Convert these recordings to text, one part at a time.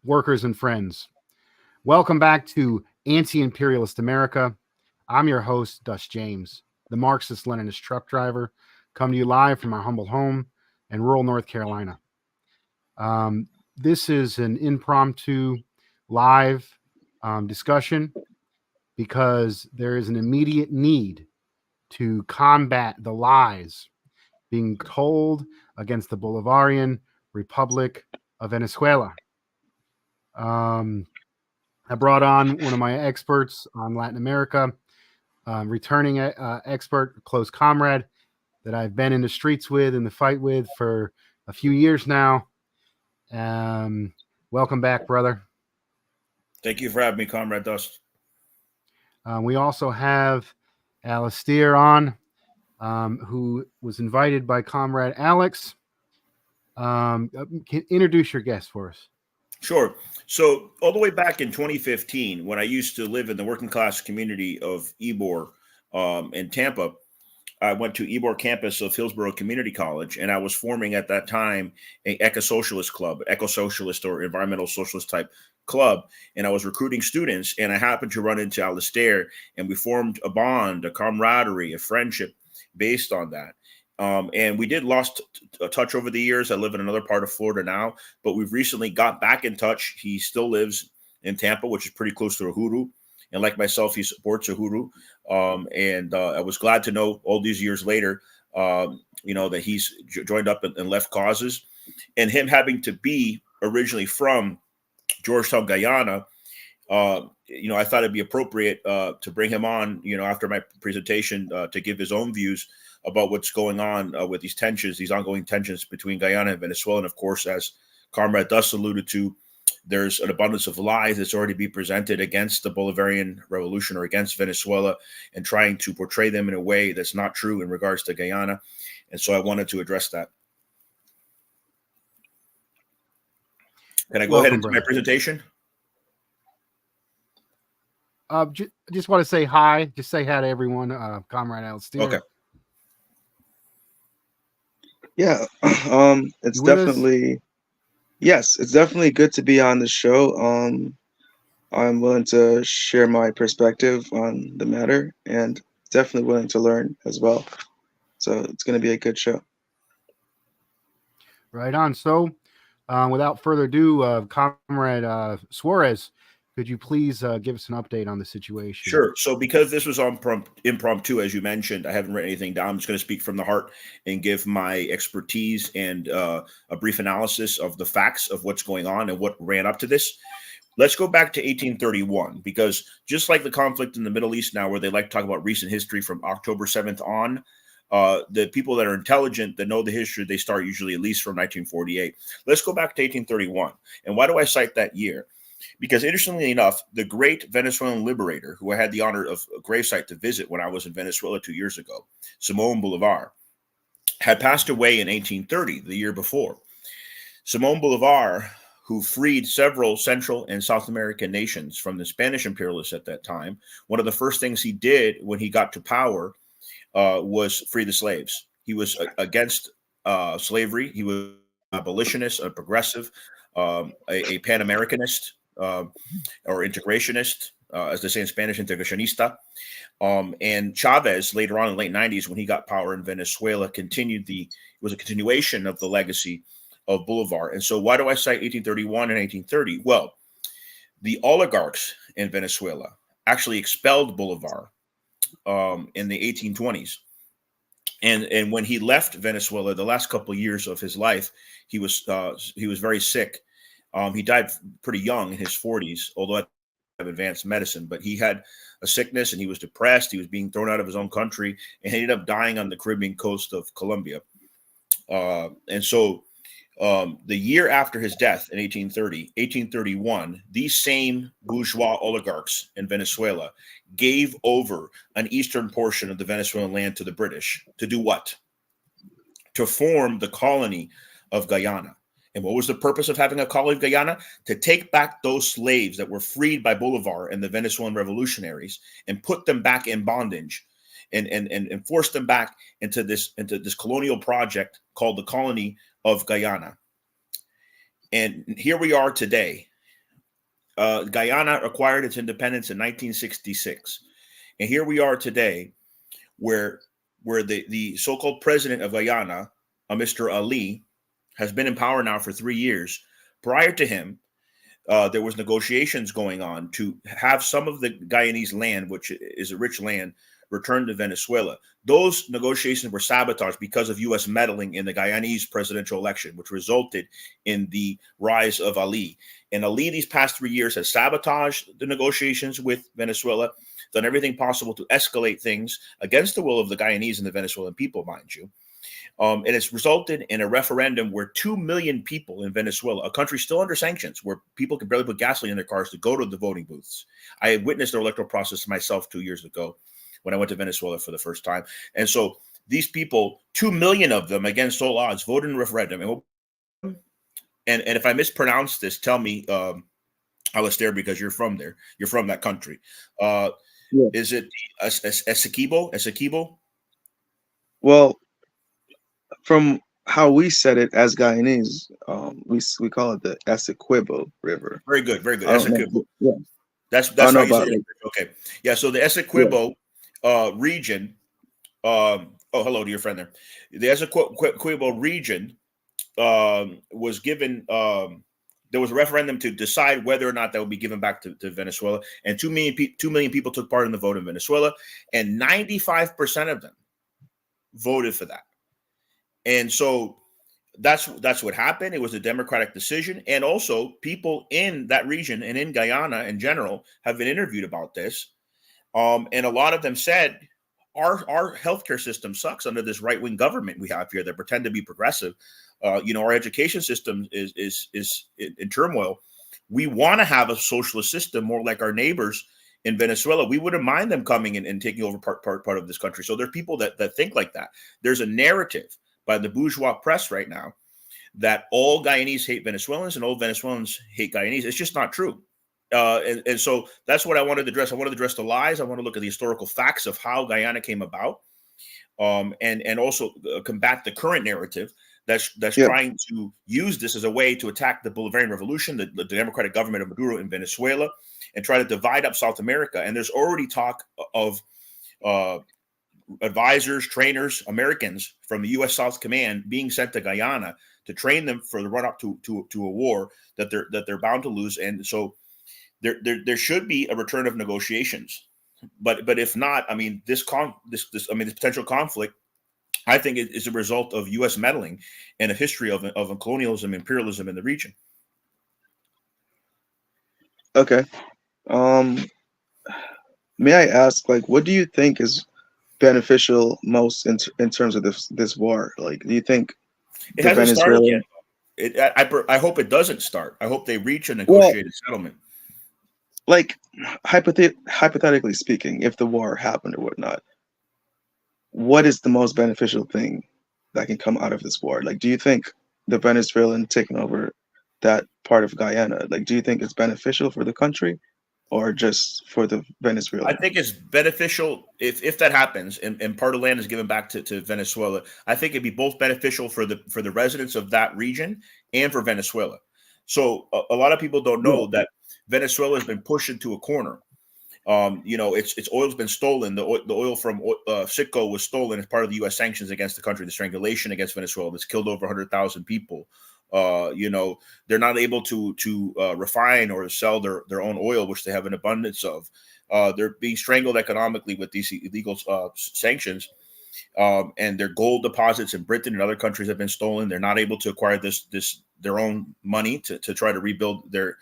Workers and friends. Welcome back to Anti-Imperialist America. I'm your host, Dust James, the Marxist-Leninist truck driver, come to you live from our humble home in rural North Carolina. This is an impromptu live discussion because there is an immediate need to combat the lies being told against the Bolivarian Republic of Venezuela. I brought on one of my experts on Latin America, returning expert, close comrade that I've been in the streets with, in the fight with for a few years now. Welcome back, brother. Thank you for having me, Comrade Dust. We also have Alistair on, who was invited by Comrade Alex. Introduce your guest for us. Sure. So all the way back in 2015, when I used to live in the working class community of Ybor in Tampa, I went to Ybor campus of Hillsborough Community College, and I was forming at that time an eco-socialist club, eco-socialist or environmental socialist type club. And I was recruiting students, and I happened to run into Alistair, and we formed a bond, a camaraderie, a friendship based on that. And we did lost a touch over the years. I live in another part of Florida now, but we've recently got back in touch. He still lives in Tampa, which is pretty close to Uhuru. And like myself, he supports Uhuru. I was glad to know all these years later, that he's joined up and left causes. And him having to be originally from Georgetown, Guyana, I thought it'd be appropriate to bring him on, after my presentation to give his own views about what's going on with these tensions, these ongoing tensions between Guyana and Venezuela. And of course, as Comrade Dust alluded to, there's an abundance of lies that's already being presented against the Bolivarian Revolution or against Venezuela and trying to portray them in a way that's not true in regards to Guyana. And so I wanted to address that. Can I go ahead into my presentation? Just want to say hi. Just say hi to everyone, Comrade Alistair. Okay. Yeah, it's definitely, yes, it's definitely good to be on the show. I'm willing to share my perspective on the matter and definitely willing to learn as well. So it's going to be a good show. Right on. So without further ado, Comrade Suarez, could you please give us an update on the situation? Sure. So because this was impromptu, as you mentioned, I haven't written anything down. I'm just going to speak from the heart and give my expertise and a brief analysis of the facts of what's going on and what ran up to this. Let's go back to 1831, because just like the conflict in the Middle East now, where they like to talk about recent history from October 7th on, the people that are intelligent, that know the history, they start usually at least from 1948. Let's go back to 1831. And why do I cite that year? Because interestingly enough, the great Venezuelan liberator, who I had the honor of a gravesite to visit when I was in Venezuela 2 years ago, Simón Bolívar, had passed away in 1830, the year before. Simón Bolívar, who freed several Central and South American nations from the Spanish imperialists at that time, one of the first things he did when he got to power was free the slaves. He was against slavery. He was an abolitionist, a progressive, a Pan-Americanist, or integrationist, as they say in Spanish, integracionista. And Chavez, later on in the late 90s, when he got power in Venezuela, was a continuation of the legacy of Bolívar. And so why do I cite 1831 and 1830? Well, the oligarchs in Venezuela actually expelled Bolívar in the 1820s. And when he left Venezuela, the last couple of years of his life, he was very sick. He died pretty young in his 40s, although I have advanced medicine. But he had a sickness and he was depressed. He was being thrown out of his own country and he ended up dying on the Caribbean coast of Colombia. And so the year after his death in 1831, these same bourgeois oligarchs in Venezuela gave over an eastern portion of the Venezuelan land to the British to do what? To form the colony of Guyana. And what was the purpose of having a colony of Guyana? To take back those slaves that were freed by Bolivar and the Venezuelan revolutionaries and put them back in bondage and force them back into this colonial project called the colony of Guyana. And here we are today. Guyana acquired its independence in 1966. And here we are today where the so-called president of Guyana, Mr. Ali, has been in power now for 3 years. Prior to him, there was negotiations going on to have some of the Guyanese land, which is a rich land, returned to Venezuela. Those negotiations were sabotaged because of U.S. meddling in the Guyanese presidential election, which resulted in the rise of Ali. And Ali, these past 3 years, has sabotaged the negotiations with Venezuela, done everything possible to escalate things against the will of the Guyanese and the Venezuelan people, mind you. And it's resulted in a referendum where 2 million people in Venezuela, a country still under sanctions, where people can barely put gasoline in their cars to go to the voting booths. I had witnessed the electoral process myself 2 years ago when I went to Venezuela for the first time. And so these people, 2 million of them against all odds, voted in a referendum. And if I mispronounce this, tell me, Alistair, because you're from there. You're from that country. Is it Essequibo? Essequibo? Well, from how we said it as Guyanese, we call it the Essequibo River. Very good, very good. Essequibo. Yeah. That's how you say it. Okay. Yeah, so the Essequibo region, hello to your friend there. The Essequibo region was given, there was a referendum to decide whether or not that would be given back to Venezuela. And 2 million people took part in the vote in Venezuela, and 95% of them voted for that. And so that's what happened. It was a democratic decision. And also people in that region and in Guyana in general have been interviewed about this. And a lot of them said, our healthcare system sucks under this right-wing government we have here that pretend to be progressive. Our education system is in turmoil. We want to have a socialist system more like our neighbors in Venezuela. We wouldn't mind them coming in and taking over part of this country. So there's people that think like that. There's a narrative by the bourgeois press right now that all Guyanese hate Venezuelans and all Venezuelans hate Guyanese. It's just not true. And so that's what I wanted to address. I wanted to address the lies. I want to look at the historical facts of how Guyana came about, and also combat the current narrative that's trying to use this as a way to attack the Bolivarian Revolution, the democratic government of Maduro in Venezuela, and try to divide up South America. And there's already talk of advisors, trainers, Americans from the U.S. South Command being sent to Guyana to train them for the run-up to a war that they're bound to lose. And so there should be a return of negotiations. But if not, I mean, this potential conflict, I think it is a result of U.S. meddling and a history of colonialism, imperialism in the region. Okay. May I ask, like, what do you think is beneficial most in terms of this war? Like, do you think it hasn't started yet? I hope it doesn't start. I hope they reach a negotiated settlement. Like, hypothetically speaking, if the war happened or whatnot, what is the most beneficial thing that can come out of this war? Like, do you think the Venezuelan taking over that part of Guyana, like, do you think it's beneficial for the country or just for the Venezuelan? I think it's beneficial if that happens and part of land is given back to Venezuela. I think it'd be both beneficial for the residents of that region and for Venezuela. So a lot of people don't know that Venezuela has been pushed into a corner. Its oil's been stolen. The oil from Citgo was stolen as part of the U.S. sanctions against the country, the strangulation against Venezuela that's killed over 100,000 people. They're not able to refine or sell their own oil, which they have an abundance of. They're being strangled economically with these illegal sanctions. And their gold deposits in Britain and other countries have been stolen. They're not able to acquire their own money to try to rebuild their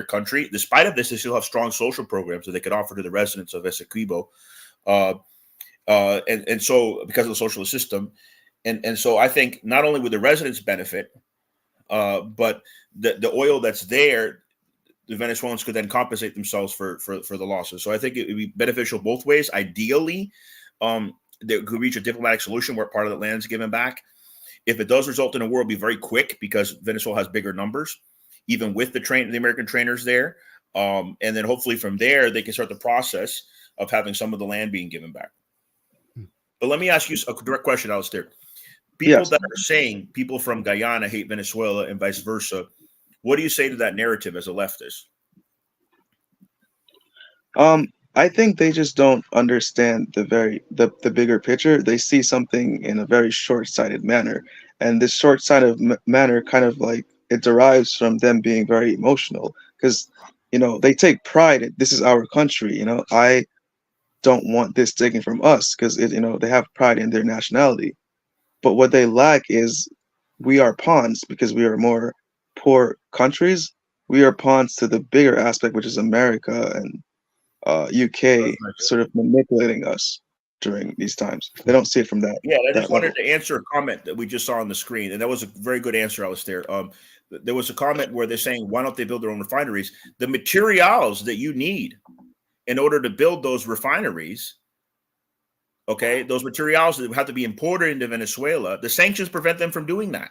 country. Despite of this, they still have strong social programs that they could offer to the residents of Essequibo. And so because of the socialist system. And so I think not only would the residents benefit, but the oil that's there, the Venezuelans could then compensate themselves for the losses. So I think it would be beneficial both ways. Ideally, they could reach a diplomatic solution where part of the land is given back. If it does result in a war, it'll be very quick because Venezuela has bigger numbers, even with the American trainers there. And then hopefully from there, they can start the process of having some of the land being given back. But let me ask you a direct question, Alistair. People that are saying people from Guyana hate Venezuela and vice versa, What do you say to that narrative as a leftist? I think they just don't understand the bigger picture. They see something in a very short-sighted manner, and this short-sighted manner kind of like it derives from them being very emotional because they take pride in this is our country. I don't want this taken from us because they have pride in their nationality. But what they lack is we are pawns because we are more poor countries. We are pawns to the bigger aspect, which is America and UK sort of manipulating us during these times. They don't see it from that Yeah, I that just level. wanted to answer a comment that we just saw on the screen, and that was a very good answer, Alistair. There was a comment where they're saying, why don't they build their own refineries? The materials that you need in order to build those refineries, okay, those materials that have to be imported into Venezuela, the sanctions prevent them from doing that.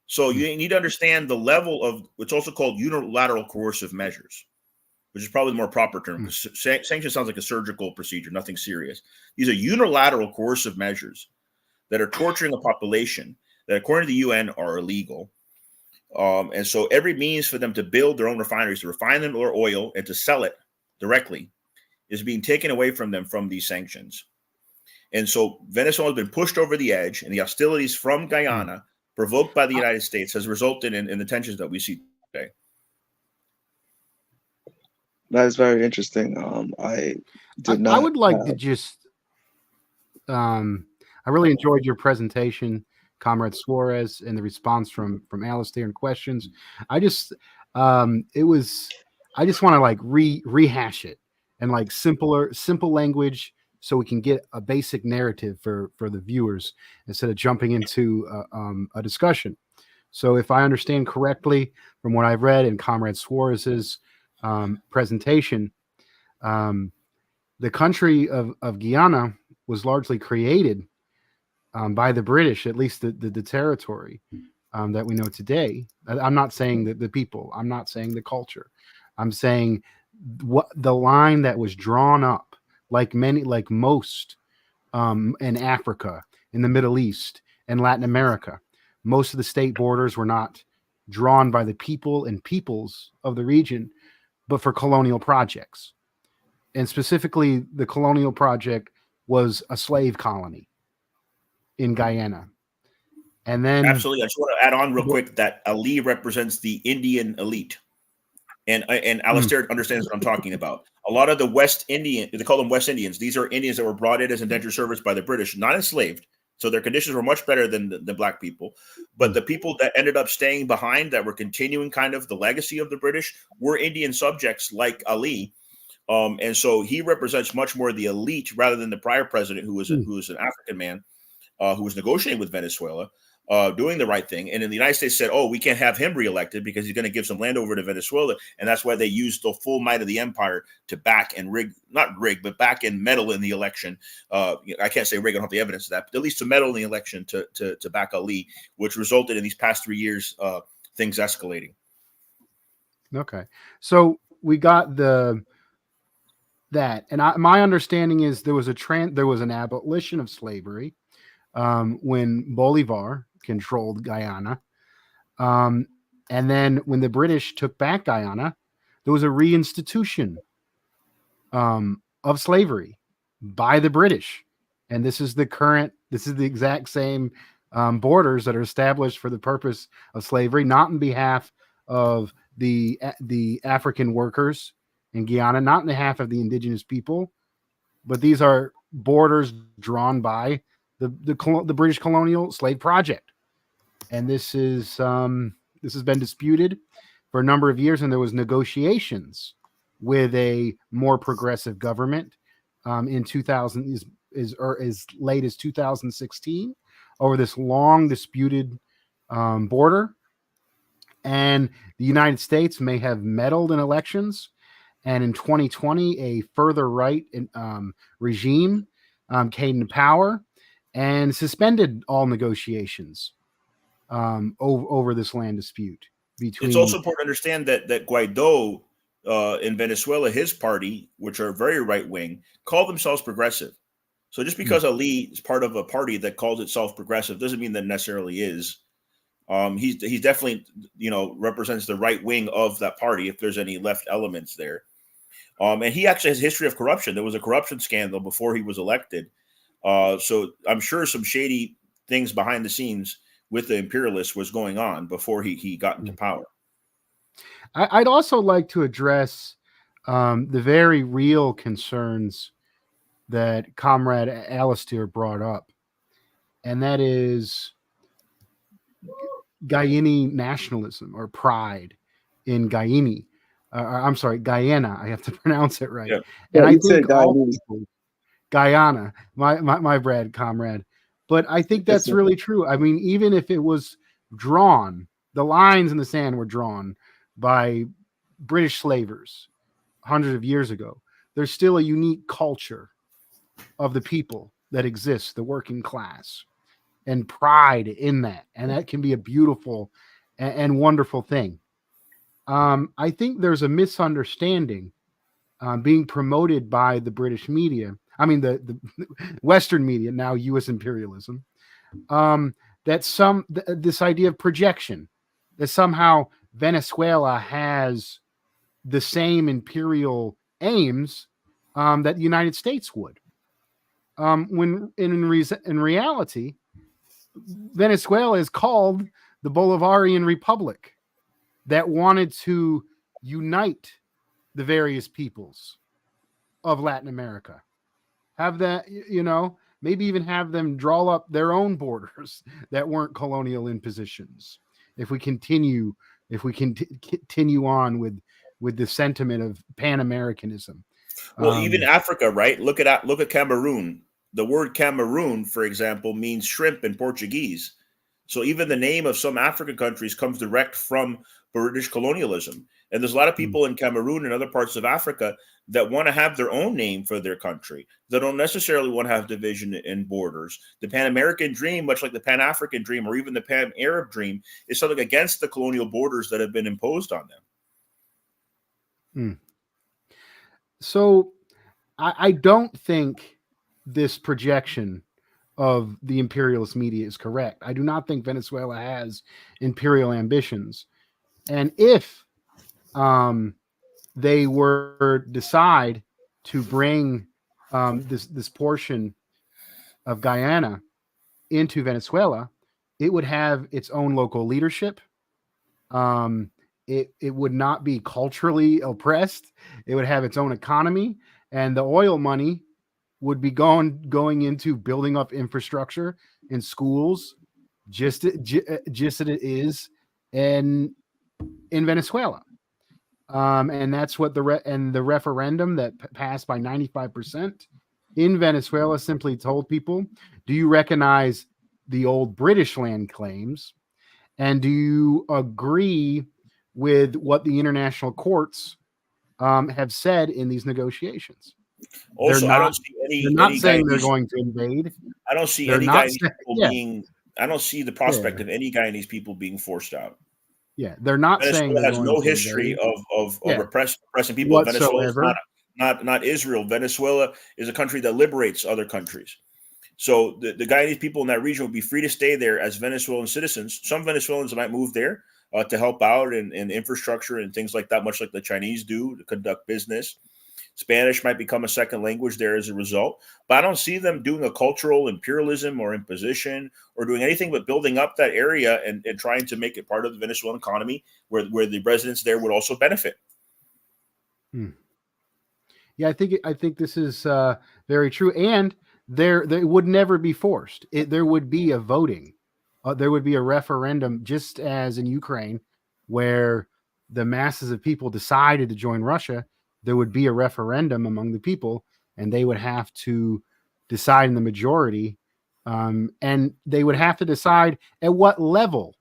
So you need to understand the level of what's also called unilateral coercive measures, which is probably the more proper term, because sanction sounds like a surgical procedure, nothing serious. These are unilateral coercive measures that are torturing a population that, according to the UN, are illegal. And so every means for them to build their own refineries, to refine them or oil and to sell it directly is being taken away from them from these sanctions. And so Venezuela has been pushed over the edge, and the hostilities from Guyana provoked by the United States has resulted in the tensions that we see today. That is very interesting. I would like to just I really enjoyed your presentation, Comrade Suarez, and the response from Alistair and questions. I just it was I just want to like rehash it and like simple language so we can get a basic narrative for the viewers instead of jumping into a discussion. So if I understand correctly from what I've read in Comrade Suarez's presentation, the country of Guyana was largely created by the British, at least the territory that we know today. I'm not saying that the people, I'm not saying the culture. I'm saying what the line that was drawn up, like most in Africa, in the Middle East, and Latin America. Most of the state borders were not drawn by the people and peoples of the region, but for colonial projects. And specifically, the colonial project was a slave colony in Guyana. And then absolutely, I just want to add on real quick that Ali represents the Indian elite, and Alistair understands what I'm talking about. A lot of the West Indian, they call them West Indians. These are Indians that were brought in as indentured servants by the British, not enslaved. So their conditions were much better than the black people. But the people that ended up staying behind, that were continuing kind of the legacy of the British, were Indian subjects like Ali. And so he represents much more the elite rather than the prior president, who was an African man who was negotiating with Venezuela, doing the right thing. And in the United States said, oh, we can't have him reelected because he's going to give some land over to Venezuela. And that's why they used the full might of the empire to back and but back and meddle in the election. I can't say rig, I don't have the evidence of that, but at least to meddle in the election to back Ali, which resulted in these past 3 years, things escalating. Okay. So we got that. And my understanding is there was an abolition of slavery when Bolivar controlled Guyana. And then when the British took back Guyana, there was a reinstitution of slavery by the British. And this is the exact same borders that are established for the purpose of slavery, not in behalf of the African workers in Guyana, not in behalf of the indigenous people, but these are borders drawn by the British colonial slave project. And this has been disputed for a number of years, and there was negotiations with a more progressive government in 2000 as late as 2016 over this long disputed border. And the United States may have meddled in elections. And in 2020, a further right regime came to power and suspended all negotiations over this land dispute. It's also important to understand that Guaido in Venezuela, his party, which are very right wing, call themselves progressive. So just because Ali is part of a party that calls itself progressive doesn't mean that necessarily is He's definitely, represents the right wing of that party, if there's any left elements there. And he actually has a history of corruption. There was a corruption scandal before he was elected. So I'm sure some shady things behind the scenes with the imperialists was going on before he got into power. I'd also like to address the very real concerns that Comrade Alistair brought up, and that is Guyana nationalism or pride in Guyana. I'm sorry, Guyana. I have to pronounce it right. Yeah. And I you said think all Guyanese. people, Guyana, my bad, comrade. But I think that's really true. I mean, even if it was drawn, the lines in the sand were drawn by British slavers hundreds of years ago, there's still a unique culture of the people that exists, the working class, and pride in that. And that can be a beautiful and wonderful thing. I think there's a misunderstanding being promoted by the British media. I mean, the Western media, now U.S. imperialism, that this idea of projection, that somehow Venezuela has the same imperial aims that the United States would. When in reality, Venezuela is called the Bolivarian Republic that wanted to unite the various peoples of Latin America. Have that, maybe even have them draw up their own borders that weren't colonial impositions. If we continue on with the sentiment of Pan-Americanism. Well, even Africa, right? Look at Cameroon. The word Cameroon, for example, means shrimp in Portuguese. So even the name of some African countries comes direct from British colonialism. And there's a lot of people in Cameroon and other parts of Africa that want to have their own name for their country. They don't necessarily want to have division in borders. The Pan-American dream, much like the Pan-African dream or even the Pan-Arab dream, is something against the colonial borders that have been imposed on them. So I don't think this projection of the imperialist media is correct. I do not think Venezuela has imperial ambitions. And if they were decide to bring this portion of Guyana into Venezuela, it would have its own local leadership. It would not be culturally oppressed. It would have its own economy, and the oil money would be going into building up infrastructure in schools, just as it is in Venezuela. And that's what the referendum that passed by 95% in Venezuela simply told people: do you recognize the old British land claims, and do you agree with what the international courts have said in these negotiations? Also, I don't see they're not saying they're going to invade. I don't see any Guyanese people being. I don't see the prospect of any Guyanese people being forced out. Yeah, they're not saying Venezuela has no history of oppressing people. Whatsoever. Venezuela is not Israel. Venezuela is a country that liberates other countries. So the Guyanese people in that region would be free to stay there as Venezuelan citizens. Some Venezuelans might move there to help out in infrastructure and things like that, much like the Chinese do to conduct business. Spanish might become a second language there as a result. But I don't see them doing a cultural imperialism or imposition or doing anything but building up that area and trying to make it part of the Venezuelan economy where the residents there would also benefit. Yeah, I think this is very true. And they would never be forced. There would be a voting. There would be a referendum, just as in Ukraine, where the masses of people decided to join Russia. There would be a referendum among the people, and they would have to decide in the majority, and they would have to decide at what level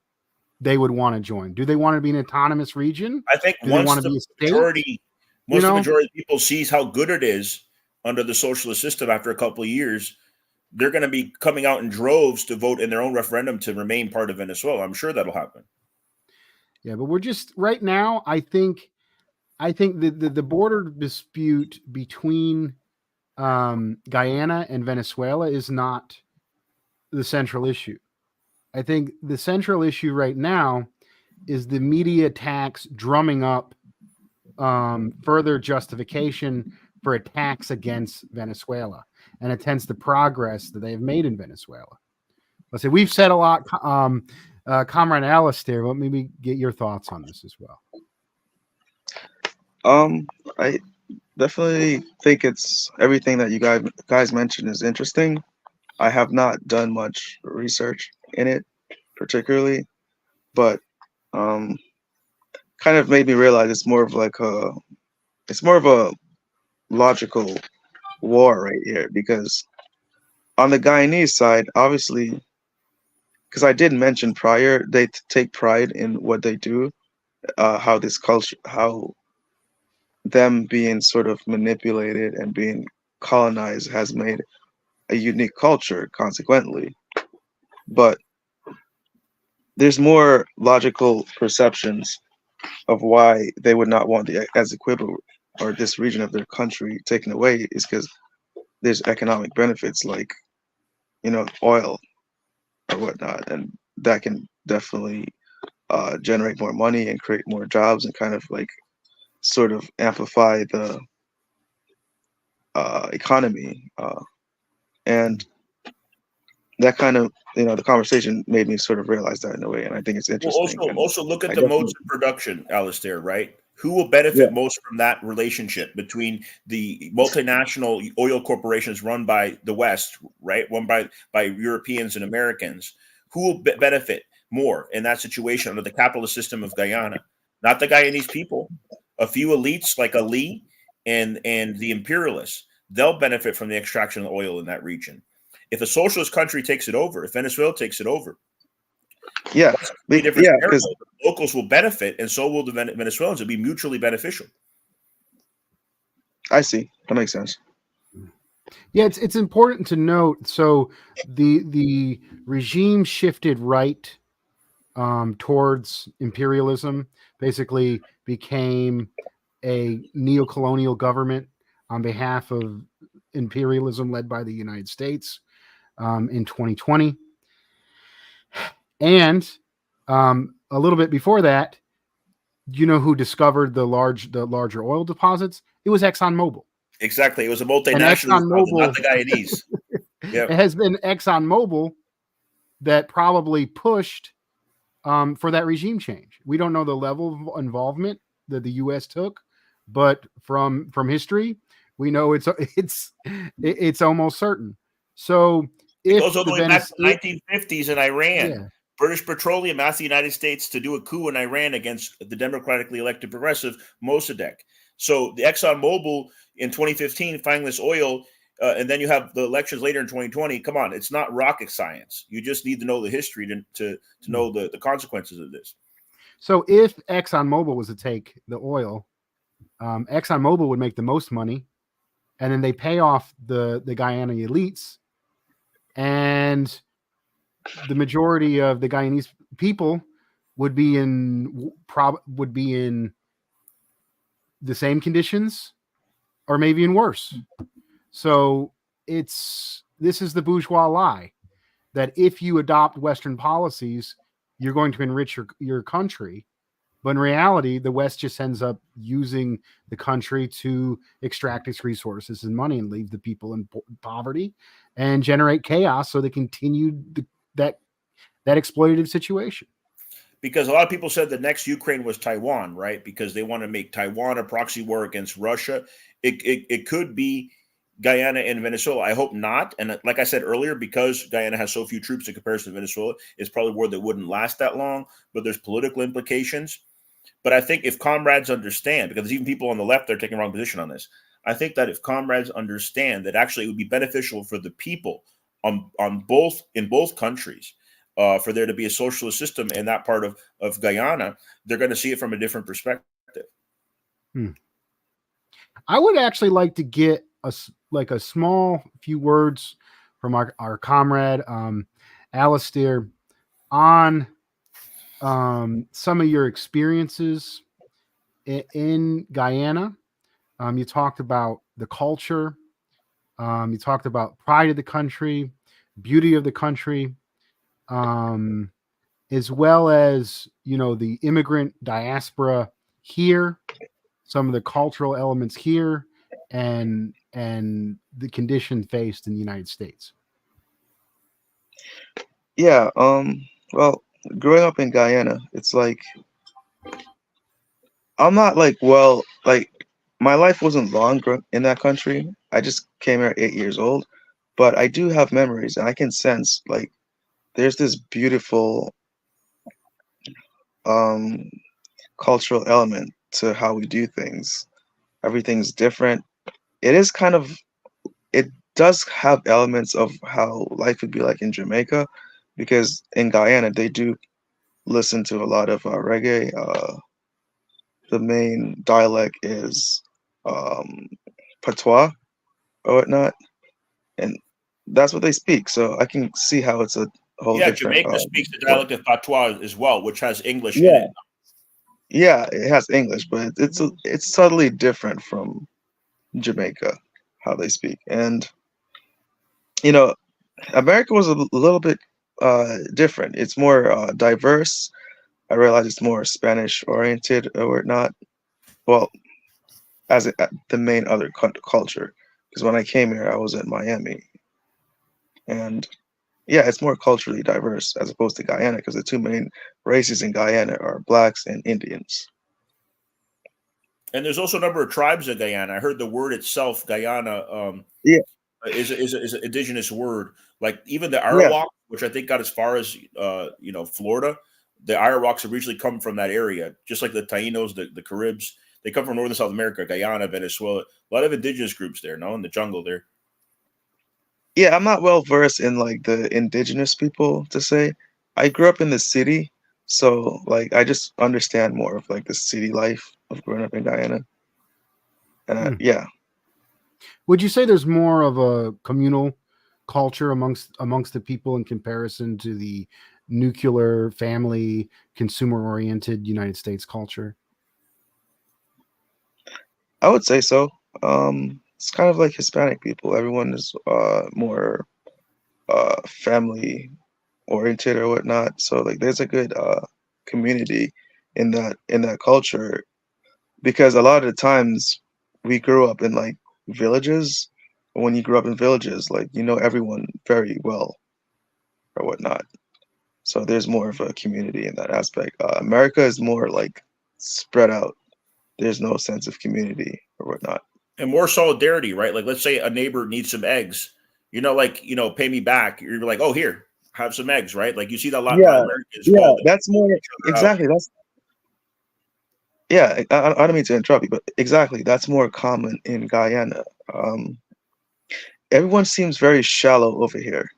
they would want to join. Do they want to be an autonomous region? I think once the majority of people sees how good it is under the socialist system after a couple of years, they're going to be coming out in droves to vote in their own referendum to remain part of Venezuela. I'm sure that'll happen. Yeah, but we're just right now, I think the border dispute between Guyana and Venezuela is not the central issue. I think the central issue right now is the media attacks drumming up further justification for attacks against Venezuela and attempts the progress that they've made in Venezuela. Let's say we've said a lot, Comrade Alistair. Let me get your thoughts on this as well. I definitely think it's everything that you guys mentioned is interesting. I have not done much research in it particularly, but kind of made me realize it's more of a logical war right here, because on the Guyanese side, obviously, because I did mention prior, they take pride in what they do, how this culture, how them being sort of manipulated and being colonized has made a unique culture, consequently. But there's more logical perceptions of why they would not want the Essequibo or this region of their country taken away, is because there's economic benefits like, oil or whatnot, and that can definitely generate more money and create more jobs and kind of like sort of amplify the economy, and that kind of the conversation made me sort of realize that in a way, and I think it's Well, interesting. And also look at I the modes definitely, of production, Alistair, right? Who will yeah, benefit most from that relationship between the multinational oil corporations run by the West, right? Run by Europeans and Americans. Who will benefit more in that situation under the capitalist system of Guyana? Not the Guyanese people. A few elites like Ali and the imperialists, they'll benefit from the extraction of oil in that region. If a socialist country takes it over, if Venezuela takes it over, yeah, that's a different yeah, scenario. because The locals will benefit, and so will the Venezuelans. It'll be mutually beneficial. I see that makes sense. Yeah, it's important to note. So the regime shifted right towards imperialism, basically became a neo-colonial government on behalf of imperialism led by the United States in 2020. And a little bit before that, you know who discovered the larger oil deposits? It was ExxonMobil. Exactly. It was a And multinational, not ExxonMobil, the Guyanese. Yeah. it has been ExxonMobil that probably pushed for that regime change. We don't know the level of involvement that the U.S. took, but from history, we know it's almost certain. So It if goes all the the way back to the Venezuela, 1950s in Iran. yeah, British Petroleum asked the United States to do a coup in Iran against the democratically elected progressive Mossadegh. So the ExxonMobil in 2015 finding this oil, and then you have the elections later in 2020. Come on, it's not rocket science. You just need to know the history to know the consequences of this. So if ExxonMobil was to take the oil, ExxonMobil would make the most money, and then they pay off the Guyana elites, and the majority of the Guyanese people would be in the same conditions, or maybe in worse. So this is the bourgeois lie that if you adopt Western policies, you're going to enrich your country. But in reality, the West just ends up using the country to extract its resources and money and leave the people in poverty and generate chaos so they continue that exploitative situation. Because a lot of people said the next Ukraine was Taiwan, right? Because they want to make Taiwan a proxy war against Russia. It could be Guyana and Venezuela. I hope not. And like I said earlier, because Guyana has so few troops in comparison to Venezuela, it's probably a war that wouldn't last that long, but there's political implications. But I think if comrades understand, because there's even people on the left that are taking a wrong position on this, I think that if comrades understand that actually it would be beneficial for the people in both countries, for there to be a socialist system in that part of Guyana, they're going to see it from a different perspective. I would actually like to get a small few words from our comrade Alistair on some of your experiences in Guyana. You talked about the culture. You talked about pride of the country, beauty of the country. as well as the immigrant diaspora here, some of the cultural elements here, and the condition faced in the United States. Yeah. Well, growing up in Guyana, it's like I'm not like my life wasn't long in that country. I just came here at 8 years old, but I do have memories, and I can sense like there's this beautiful um cultural element to how we do things. Everything's different. It is kind of it does have elements of how life would be like in Jamaica, because in Guyana they do listen to a lot of reggae. The main dialect is um, patois or whatnot, and that's what they speak. So I can see how it's a whole Yeah, different. Jamaica speaks the World. dialect of patois as well, which has English in Yeah, it. yeah, it has English, but it's subtly different from Jamaica how they speak, and you know, America was a little bit different. It's more diverse. I realize it's more Spanish oriented or whatnot. Well, the main other culture, because when I came here, I was in Miami, and yeah, it's more culturally diverse as opposed to Guyana, because the two main races in Guyana are blacks and Indians. And there's also a number of tribes in Guyana. I heard the word itself, Guyana, Yeah, is an indigenous word. Like even the yeah, Arawak, which I think got as far as Florida. The Arawaks originally come from that area, just like the Tainos, the Caribs. They come from northern South America, Guyana, Venezuela. A lot of indigenous groups there, no, in the jungle there. yeah. I'm not well versed in like the indigenous people to say. I grew up in the city, so like I just understand more of like the city life of growing up in Guyana. Hmm. Yeah, Would you say there's more of a communal culture amongst the people in comparison to the nuclear family consumer oriented United States culture? I would say so. It's kind of like Hispanic people. Everyone is more family oriented or whatnot. So like there's a good community in that culture, because a lot of the times we grew up in like villages. When you grew up in villages, like you know everyone very well or whatnot. So there's more of a community in that aspect. America is more like spread out. There's no sense of community or whatnot. And more solidarity, right? Like let's say a neighbor needs some eggs, pay me back. You're like, oh, here, have some eggs, right? Like you see that a lot in Latin Yeah, America as yeah, well. They that's more help each other out. exactly. That's yeah. I don't mean to interrupt you, but exactly, that's more common in Guyana. Um, Everyone seems very shallow over here.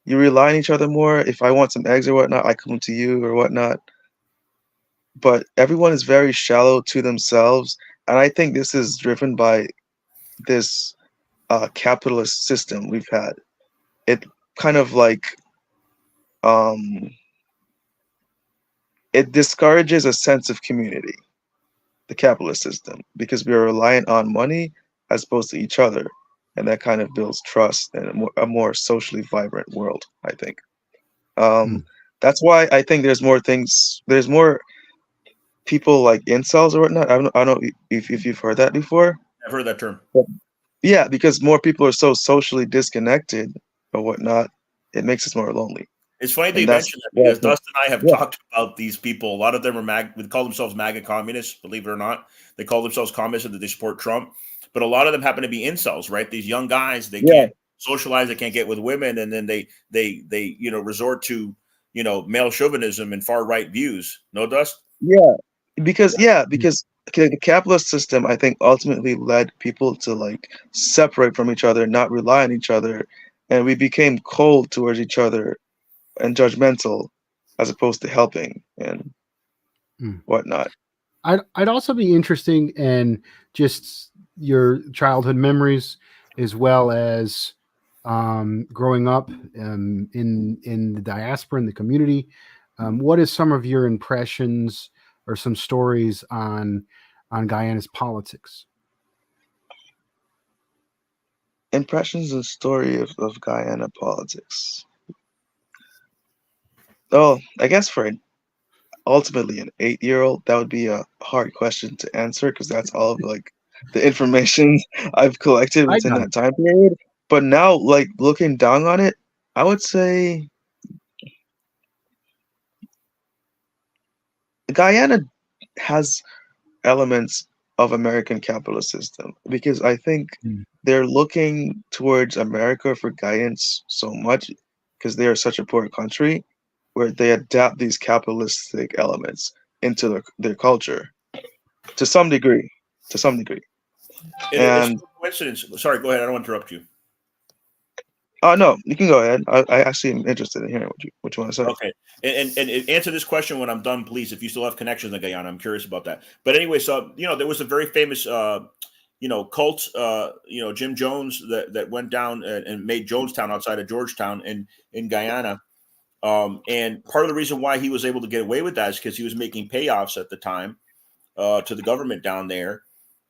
You rely on each other more. If I want some eggs or whatnot, I come to you or whatnot. But everyone is very shallow to themselves, and I think this is driven by this capitalist system we've had. It kind of like um, it discourages a sense of community, the capitalist system, because we are reliant on money as opposed to each other, and that kind of builds trust and a more socially vibrant world, I think. Hmm. That's why I think there's more people like incels or whatnot. I don't know if you've heard that before. I've heard that term. But yeah, because more people are so socially disconnected or whatnot, it makes us more lonely. It's funny that And you that's mentioned that what I because think. Dust and I have Yeah, talked about these people. A lot of them are they call themselves MAGA communists, believe it or not. They call themselves communists and that they support Trump. But a lot of them happen to be incels, right? These young guys, they yeah, can't socialize, they can't get with women, and then they resort to male chauvinism and far right views. No, Dust? yeah. Because the capitalist system, I think, ultimately led people to like separate from each other, not rely on each other, and we became cold towards each other and judgmental as opposed to helping and Hmm. whatnot. I'd also be interesting in just your childhood memories, as well as growing up in the diaspora in the community. What is some of your impressions or some stories on Guyana's politics? Impressions and story of Guyana politics. Oh, I guess for ultimately an 8-year-old, that would be a hard question to answer because that's all of like the information I've collected I within got that it. time period. But now, like looking down on it, I would say Guyana has elements of American capitalist system because I think Mm. they're looking towards America for guidance so much because they are such a poor country where they adapt these capitalistic elements into their culture to some degree. To some degree. It's And no coincidence. Sorry, go ahead. I don't want to interrupt you. oh no, you can go ahead. I actually am interested in hearing what you want to say. Okay, and answer this question when I'm done, please. If you still have connections in Guyana, I'm curious about that. But anyway, so there was a very famous cult, Jim Jones that went down and made Jonestown outside of Georgetown in Guyana. And part of the reason why he was able to get away with that is because he was making payoffs at the time to the government down there.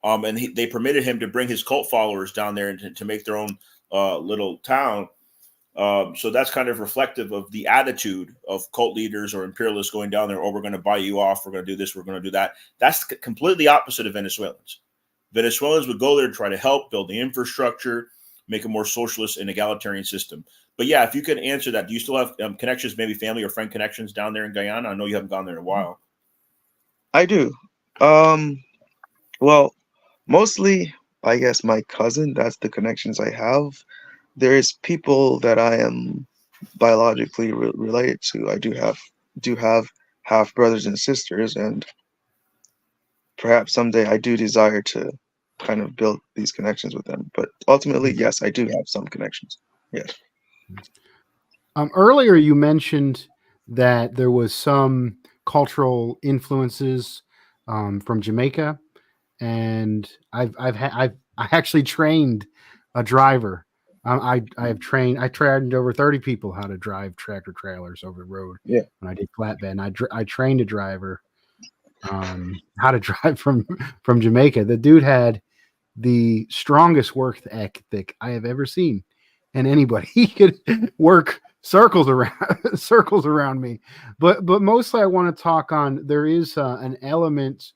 And they permitted him to bring his cult followers down there and to make their own little town. So that's kind of reflective of the attitude of cult leaders or imperialists going down there. Oh, we're going to buy you off. We're going to do this. We're going to do that. That's completely opposite of Venezuelans. Venezuelans would go there to try to help build the infrastructure, make a more socialist and egalitarian system. But yeah, if you could answer that, do you still have connections, maybe family or friend connections down there in Guyana? I know you haven't gone there in a while. I do. Well, mostly I guess my cousin, that's the connections I have. There's people that I am biologically related to. I do have half brothers and sisters, and perhaps someday I do desire to kind of build these connections with them. But ultimately, yes, I do have some connections. Yes. Earlier, you mentioned that there was some cultural influences from Jamaica, and I actually trained a driver. I trained over 30 people how to drive tractor trailers over the road Yeah. when I did flatbed. And I trained a driver how to drive from Jamaica. The dude had the strongest work ethic I have ever seen in anybody. He could work circles around me. But mostly I want to talk on there is an element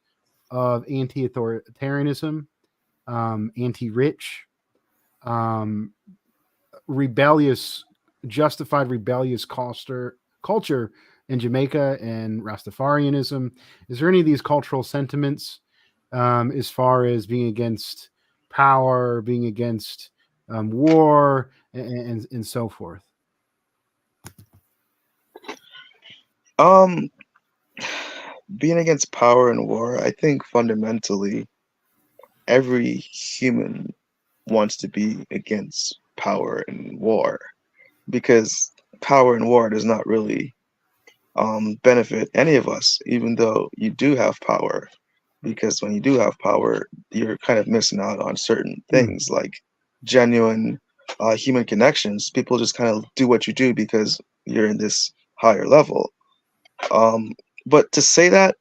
of anti-authoritarianism, anti-rich, um, rebellious, justified rebellious culture in Jamaica and Rastafarianism. Is there any of these cultural sentiments as far as being against power, being against war, and so forth? Um, being against power and war, I think fundamentally every human wants to be against power and war because power and war does not really benefit any of us, even though you do have power. Because when you do have power, you're kind of missing out on certain Hmm. things like genuine human connections. People just kind of do what you do because you're in this higher level. Um, but to say that,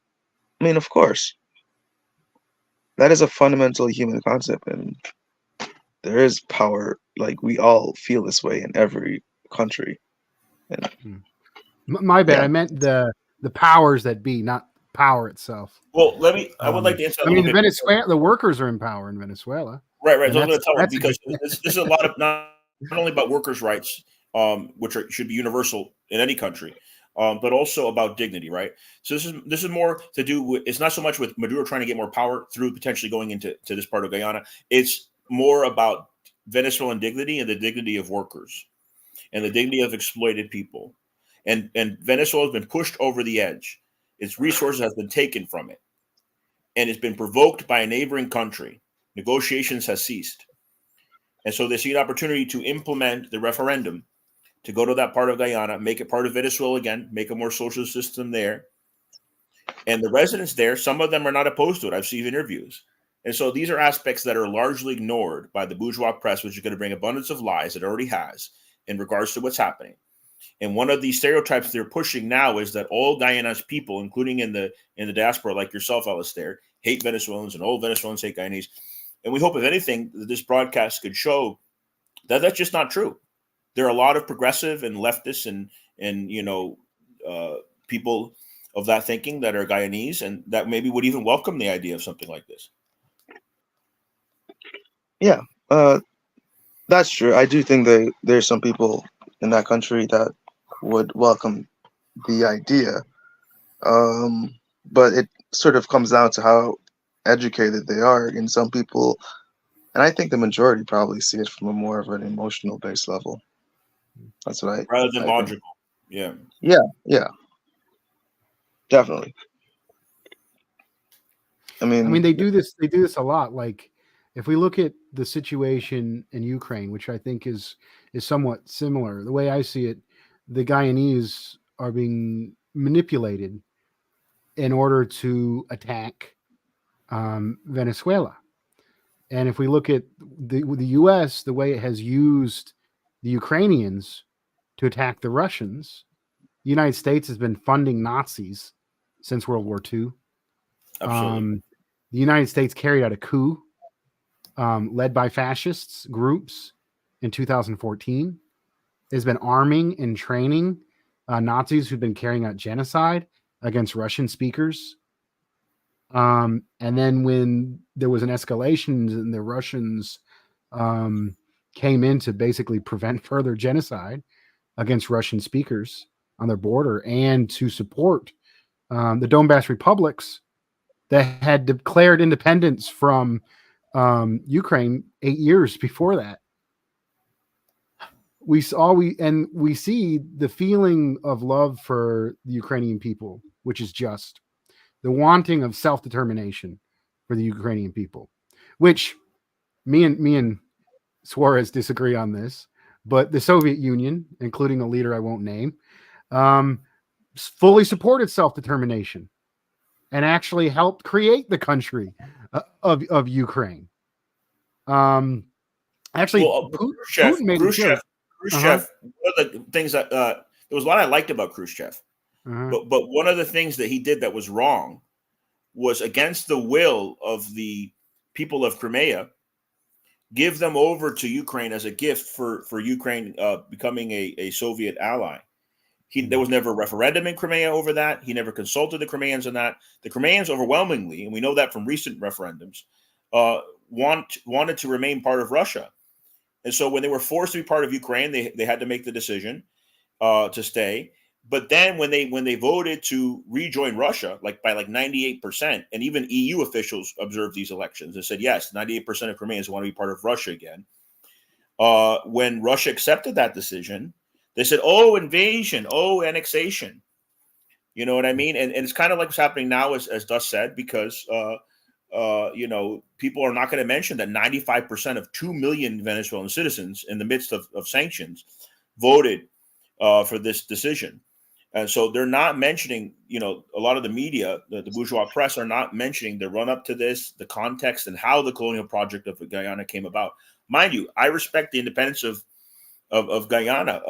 I mean, of course, that is a fundamental human concept, and there is power. Like we all feel this way in every country. And Hmm. My bad. yeah, I meant the powers that be, not power itself. Well, I would like to answer that I a mean, little the bit. Venezuela, the workers are in power in Venezuela, Right. and So I was going to tell them that's a because good. this is a lot of not only about workers' rights, which should be universal in any country, but also about dignity. Right. So this is more to do with. It's not so much with Maduro trying to get more power through potentially going into this part of Guyana. It's more about Venezuelan dignity and the dignity of workers and the dignity of exploited people. And Venezuela has been pushed over the edge. Its resources have been taken from it, and it's been provoked by a neighboring country. Negotiations has ceased. And so they see an opportunity to implement the referendum to go to that part of Guyana, make it part of Venezuela again, make a more social system there. And the residents there, some of them are not opposed to it. I've seen interviews. And so these are aspects that are largely ignored by the bourgeois press, which is going to bring abundance of lies it already has in regards to what's happening. And one of the stereotypes they're pushing now is that all Guyana's people, including in the diaspora, like yourself, Alistair, hate Venezuelans and all Venezuelans hate Guyanese. And we hope, if anything, that this broadcast could show that that's just not true. There are a lot of progressive and leftists and people of that thinking that are Guyanese and that maybe would even welcome the idea of something like this. Yeah, that's true. I do think that there's some people in that country that would welcome the idea, but it sort of comes down to how educated they are. And some people, and I think the majority probably see it from a more of an emotional based level. That's what Rather than I think. logical. Yeah. Yeah, definitely. I I mean, mean, they do this. They do this a lot. Like, if we look at the situation in Ukraine, which I think is somewhat similar, the way I see it, the Guyanese are being manipulated in order to attack Venezuela. And if we look at the U.S., the way it has used the Ukrainians to attack the Russians, the United States has been funding Nazis since World War II. Absolutely. The United States carried out a coup led by fascists groups in 2014. It has been arming and training Nazis who've been carrying out genocide against Russian speakers. And then when there was an escalation and the Russians came in to basically prevent further genocide against Russian speakers on their border and to support the Donbass republics that had declared independence from Ukraine 8 years before that. We see the feeling of love for the Ukrainian people, which is just the wanting of self-determination for the Ukrainian people, which me and Suarez disagree on this, but the Soviet Union, including a leader I won't name, fully supported self-determination and actually helped create the country of Ukraine. Actually, Well, Putin made a joke. Khrushchev. One of the things that there was a lot I liked about Khrushchev, but one of the things that he did that was wrong was against the will of the people of Crimea, give them over to Ukraine as a gift for Ukraine becoming a Soviet ally. There was never a referendum in Crimea over that. He never consulted the Crimeans on that. The Crimeans overwhelmingly, and we know that from recent referendums, wanted to remain part of Russia. And so when they were forced to be part of Ukraine, they had to make the decision to stay. But then when they voted to rejoin Russia, by 98%, and even EU officials observed these elections and said, yes, 98% of Crimeans want to be part of Russia again. When Russia accepted that decision, they said, oh, invasion, oh, annexation. You know what I mean? And it's kind of like what's happening now, as Dust said, because people are not going to mention that 95% of 2 million Venezuelan citizens in the midst of sanctions voted for this decision. And so they're not mentioning, a lot of the media, the bourgeois press are not mentioning the run up to this, the context, and how the colonial project of Guyana came about. Mind you, I respect the independence of Guyana,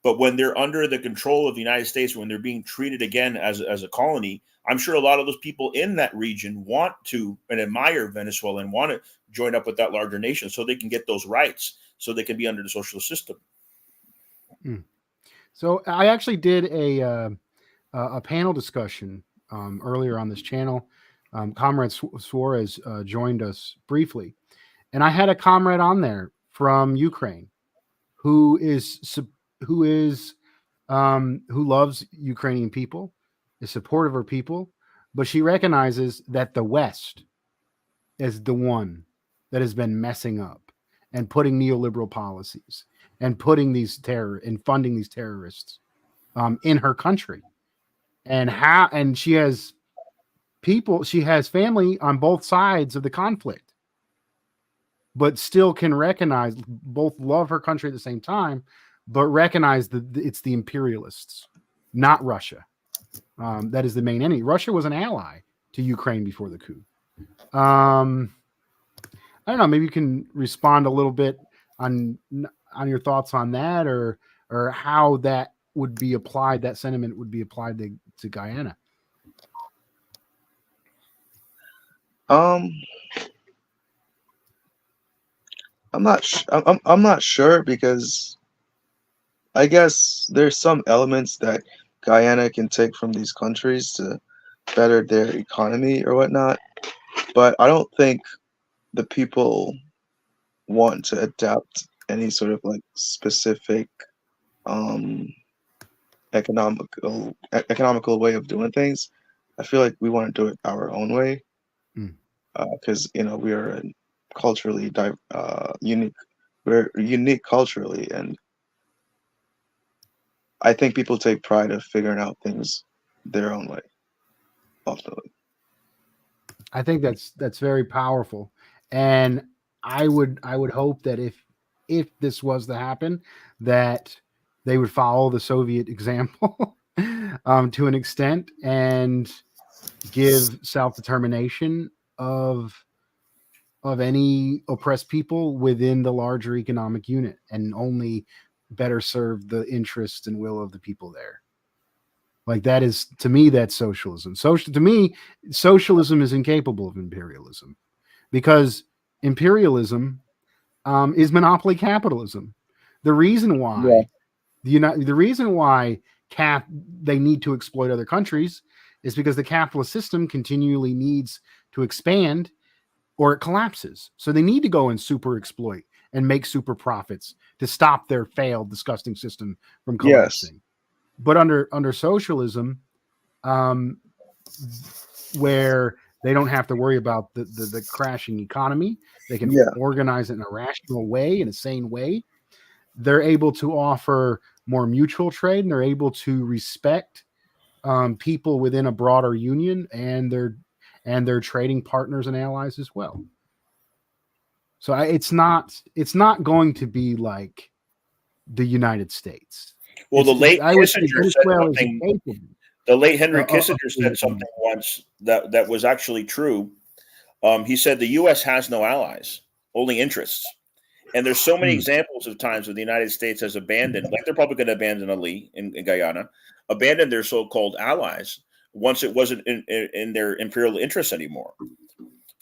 but when they're under the control of the United States, when they're being treated again as a colony, I'm sure a lot of those people in that region want to and admire Venezuela and want to join up with that larger nation so they can get those rights, so they can be under the socialist system. So I actually did a panel discussion earlier on this channel. Comrade Suarez joined us briefly, and I had a comrade on there from Ukraine who loves Ukrainian people, is supportive of her people, but she recognizes that the West is the one that has been messing up and putting neoliberal policies and putting these funding these terrorists in her country. And she has family on both sides of the conflict, but still can recognize, both love her country at the same time, but recognize that it's the imperialists, not Russia. That is the main enemy. Russia was an ally to Ukraine before the coup. I don't know. Maybe you can respond a little bit on your thoughts on that, or how that would be applied. That sentiment would be applied to Guyana. I'm not sure, because I guess there's some elements that Guyana can take from these countries to better their economy or whatnot. But I don't think the people want to adapt any sort of like specific um, economical way of doing things. I feel like we want to do it our own way because we are culturally unique. We're unique culturally, and I think people take pride of figuring out things their own way. Ultimately, I think that's very powerful, and I would hope that if this was to happen, that they would follow the Soviet example to an extent and give self-determination of any oppressed people within the larger economic unit, and only better serve the interests and will of the people there. Like, that is, to me, that's socialism. To me, socialism is incapable of imperialism, because imperialism is monopoly capitalism. The reason why the reason why they need to exploit other countries is because the capitalist system continually needs to expand, or it collapses. So they need to go and super exploit and make super profits to stop their failed, disgusting system from collapsing. Yes. But under socialism, where they don't have to worry about the crashing economy, they can organize it in a rational way, in a sane way. They're able to offer more mutual trade, and they're able to respect people within a broader union and their trading partners and allies as well. So it's not going to be like the United States. Well, the late Kissinger said something. The late Henry Kissinger said something once that was actually true. He said the U.S. has no allies, only interests. And there's so many examples of times when the United States has abandoned, like they're probably going to abandon Ali in Guyana, abandoned their so-called allies once it wasn't in their imperial interests anymore.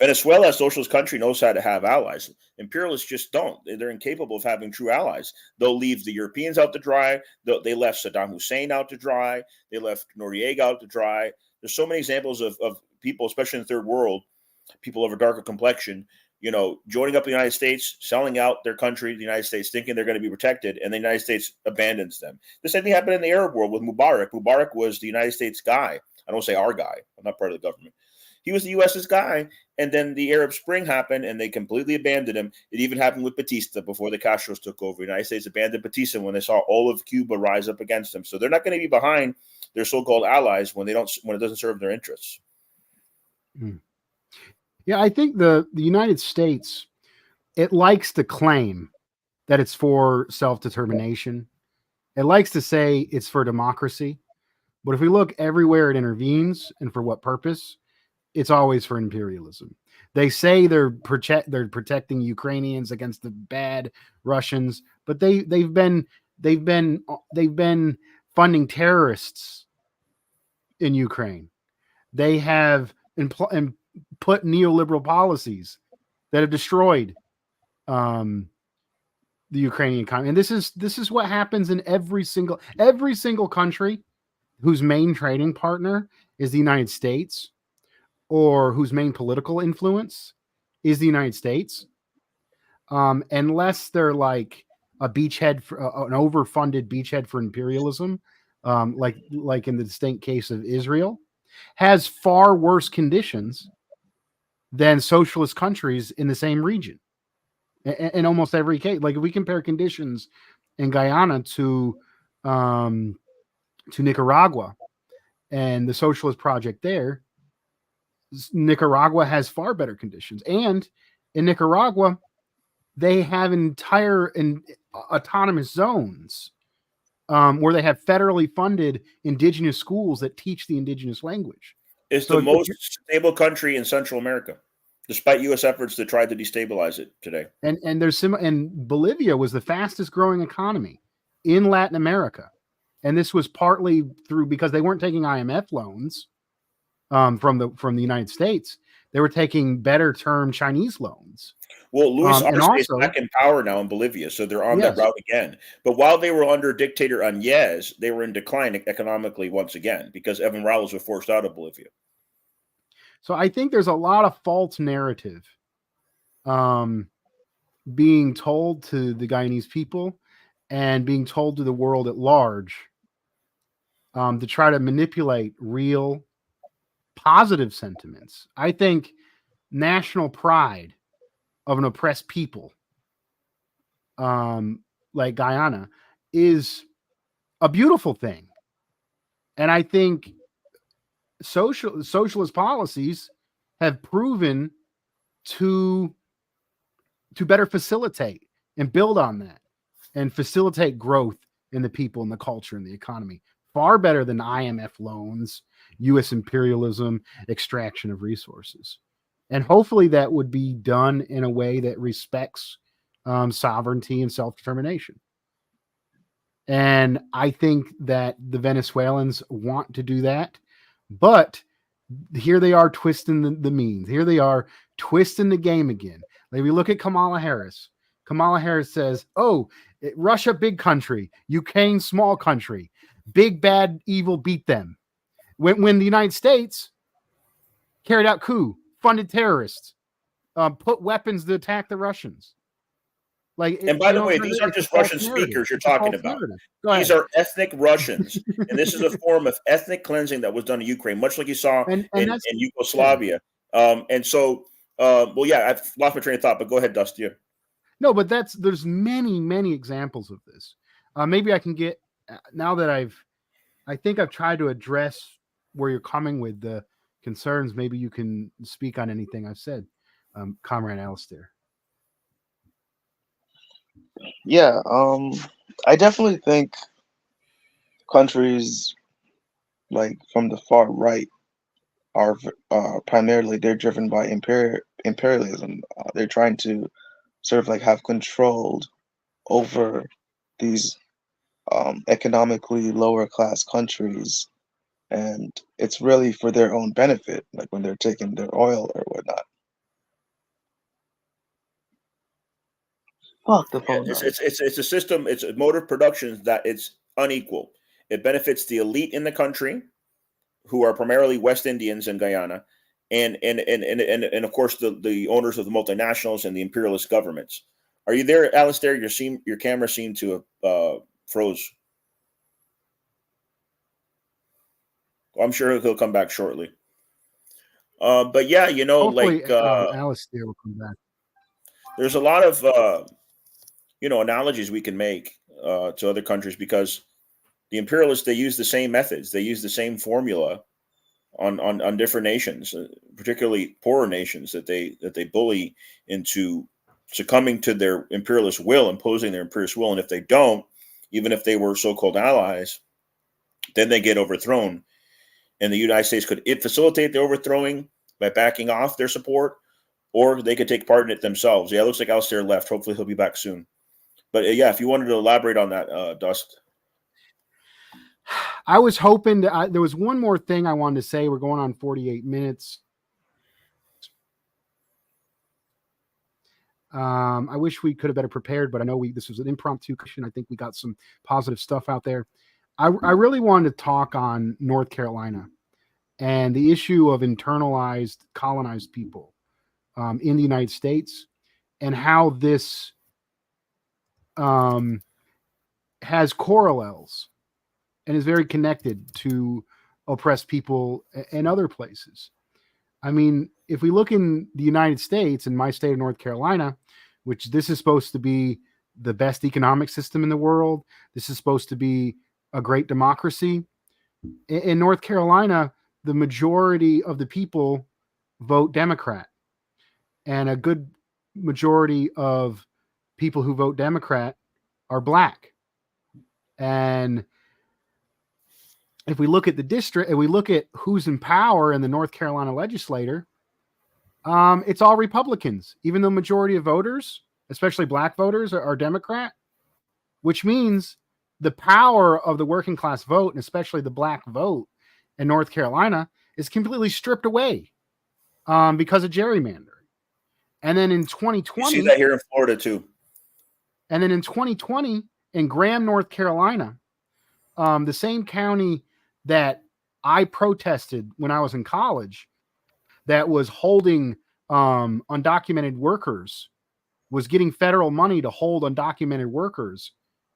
Venezuela, a socialist country, knows how to have allies. Imperialists just don't. They're incapable of having true allies. They'll leave the Europeans out to dry. They left Saddam Hussein out to dry. They left Noriega out to dry. There's so many examples of people, especially in the third world, people of a darker complexion, joining up the United States, selling out their country, the United States, thinking they're going to be protected, and the United States abandons them. The same thing happened in the Arab world with Mubarak. Mubarak was the United States guy. I don't say our guy. I'm not part of the government. He was the U.S.'s guy, and then the Arab Spring happened, and they completely abandoned him. It even happened with Batista before the Castros took over. The United States abandoned Batista when they saw all of Cuba rise up against them. So they're not going to be behind their so-called allies when it doesn't serve their interests. Yeah, I think the United States, it likes to claim that it's for self-determination. It likes to say it's for democracy. But if we look everywhere it intervenes and for what purpose, it's always for imperialism. They say they're protecting Ukrainians against the bad Russians, but they've been funding terrorists in Ukraine. They have put neoliberal policies that have destroyed the Ukrainian economy. And this is what happens in every single country whose main trading partner is the United States, or whose main political influence is the United States, unless they're like a beachhead, an overfunded beachhead for imperialism, like in the distinct case of Israel, has far worse conditions than socialist countries in the same region. In almost every case, like if we compare conditions in Guyana to Nicaragua and the socialist project there, Nicaragua has far better conditions. And in Nicaragua, they have entire autonomous zones where they have federally funded indigenous schools that teach the indigenous language. It's the most stable country in Central America, despite U.S. efforts to try to destabilize it today. And Bolivia was the fastest growing economy in Latin America. And this was partly because they weren't taking IMF loans. from the United States. They were taking better term Chinese loans. Well, Luis And Arce is also, back in power now in Bolivia, so they're on that yes. route again. But while they were under dictator Añez, they were in decline economically once again because Evo Morales was forced out of Bolivia. So I think there's a lot of false narrative being told to the Guyanese people and being told to the world at large to try to manipulate real positive sentiments. I think national pride of an oppressed people like Guyana is a beautiful thing. And I think socialist policies have proven to better facilitate and build on that and facilitate growth in the people and the culture and the economy far better than IMF loans, US imperialism, extraction of resources. And hopefully that would be done in a way that respects sovereignty and self-determination. And I think that the Venezuelans want to do that, but here they are twisting the means. Here they are twisting the game again. Like we look at Kamala Harris. Kamala Harris says, "Oh, Russia, big country. Ukraine, small country. Big, bad, evil, beat them." When the United States carried out coup, funded terrorists, put weapons to attack the Russians. And by the way, these aren't just Russian speakers you're talking about. These are ethnic Russians, and this is a form of ethnic cleansing that was done in Ukraine, much like you saw in Yugoslavia. Yeah. I've lost my train of thought, but go ahead, Dusty. No, but there's many examples of this. Maybe I can get now that I think I've tried to address where you're coming with the concerns. Maybe you can speak on anything I've said, Comrade Alistair. Yeah, I definitely think countries like from the far right are primarily they're driven by imperialism. They're trying to sort of like have control over these economically lower class countries, and it's really for their own benefit, like when they're taking their oil or whatnot. Fuck the phone. It's a system. It's a mode of production that it's unequal. It benefits the elite in the country, who are primarily West Indians in Guyana, and of course the owners of the multinationals and the imperialist governments. Are you there, Alistair? Your camera seemed to have froze. I'm sure he'll come back shortly. But yeah, hopefully, like Alistair will come back. There's a lot of analogies we can make to other countries, because the imperialists, they use the same methods, they use the same formula on different nations, particularly poorer nations that they bully into succumbing to their imperialist will, imposing their imperialist will. And if they don't, even if they were so-called allies, then they get overthrown. And the United States could facilitate the overthrowing by backing off their support, or they could take part in it themselves. Yeah, it looks like Alistair left. Hopefully he'll be back soon. But yeah, if you wanted to elaborate on that, Dust. I was hoping there was one more thing I wanted to say. We're going on 48 minutes. I wish we could have better prepared, but I know this was an impromptu question. I think we got some positive stuff out there. I really wanted to talk on North Carolina and the issue of internalized, colonized people in the United States, and how this has parallels and is very connected to oppressed people in other places. I mean, if we look in the United States, in my state of North Carolina, which this is supposed to be the best economic system in the world, this is supposed to be a great democracy. In North Carolina, the majority of the people vote Democrat, and a good majority of people who vote Democrat are Black. And if we look at the district and we look at who's in power in the North Carolina legislature, it's all Republicans, even though majority of voters, especially Black voters, are Democrat, which means the power of the working class vote, and especially the Black vote in North Carolina, is completely stripped away because of gerrymandering. And then in 2020, you see that here in Florida too. And then in 2020, in Graham, North Carolina, the same county that I protested when I was in college, that was holding undocumented workers, was getting federal money to hold undocumented workers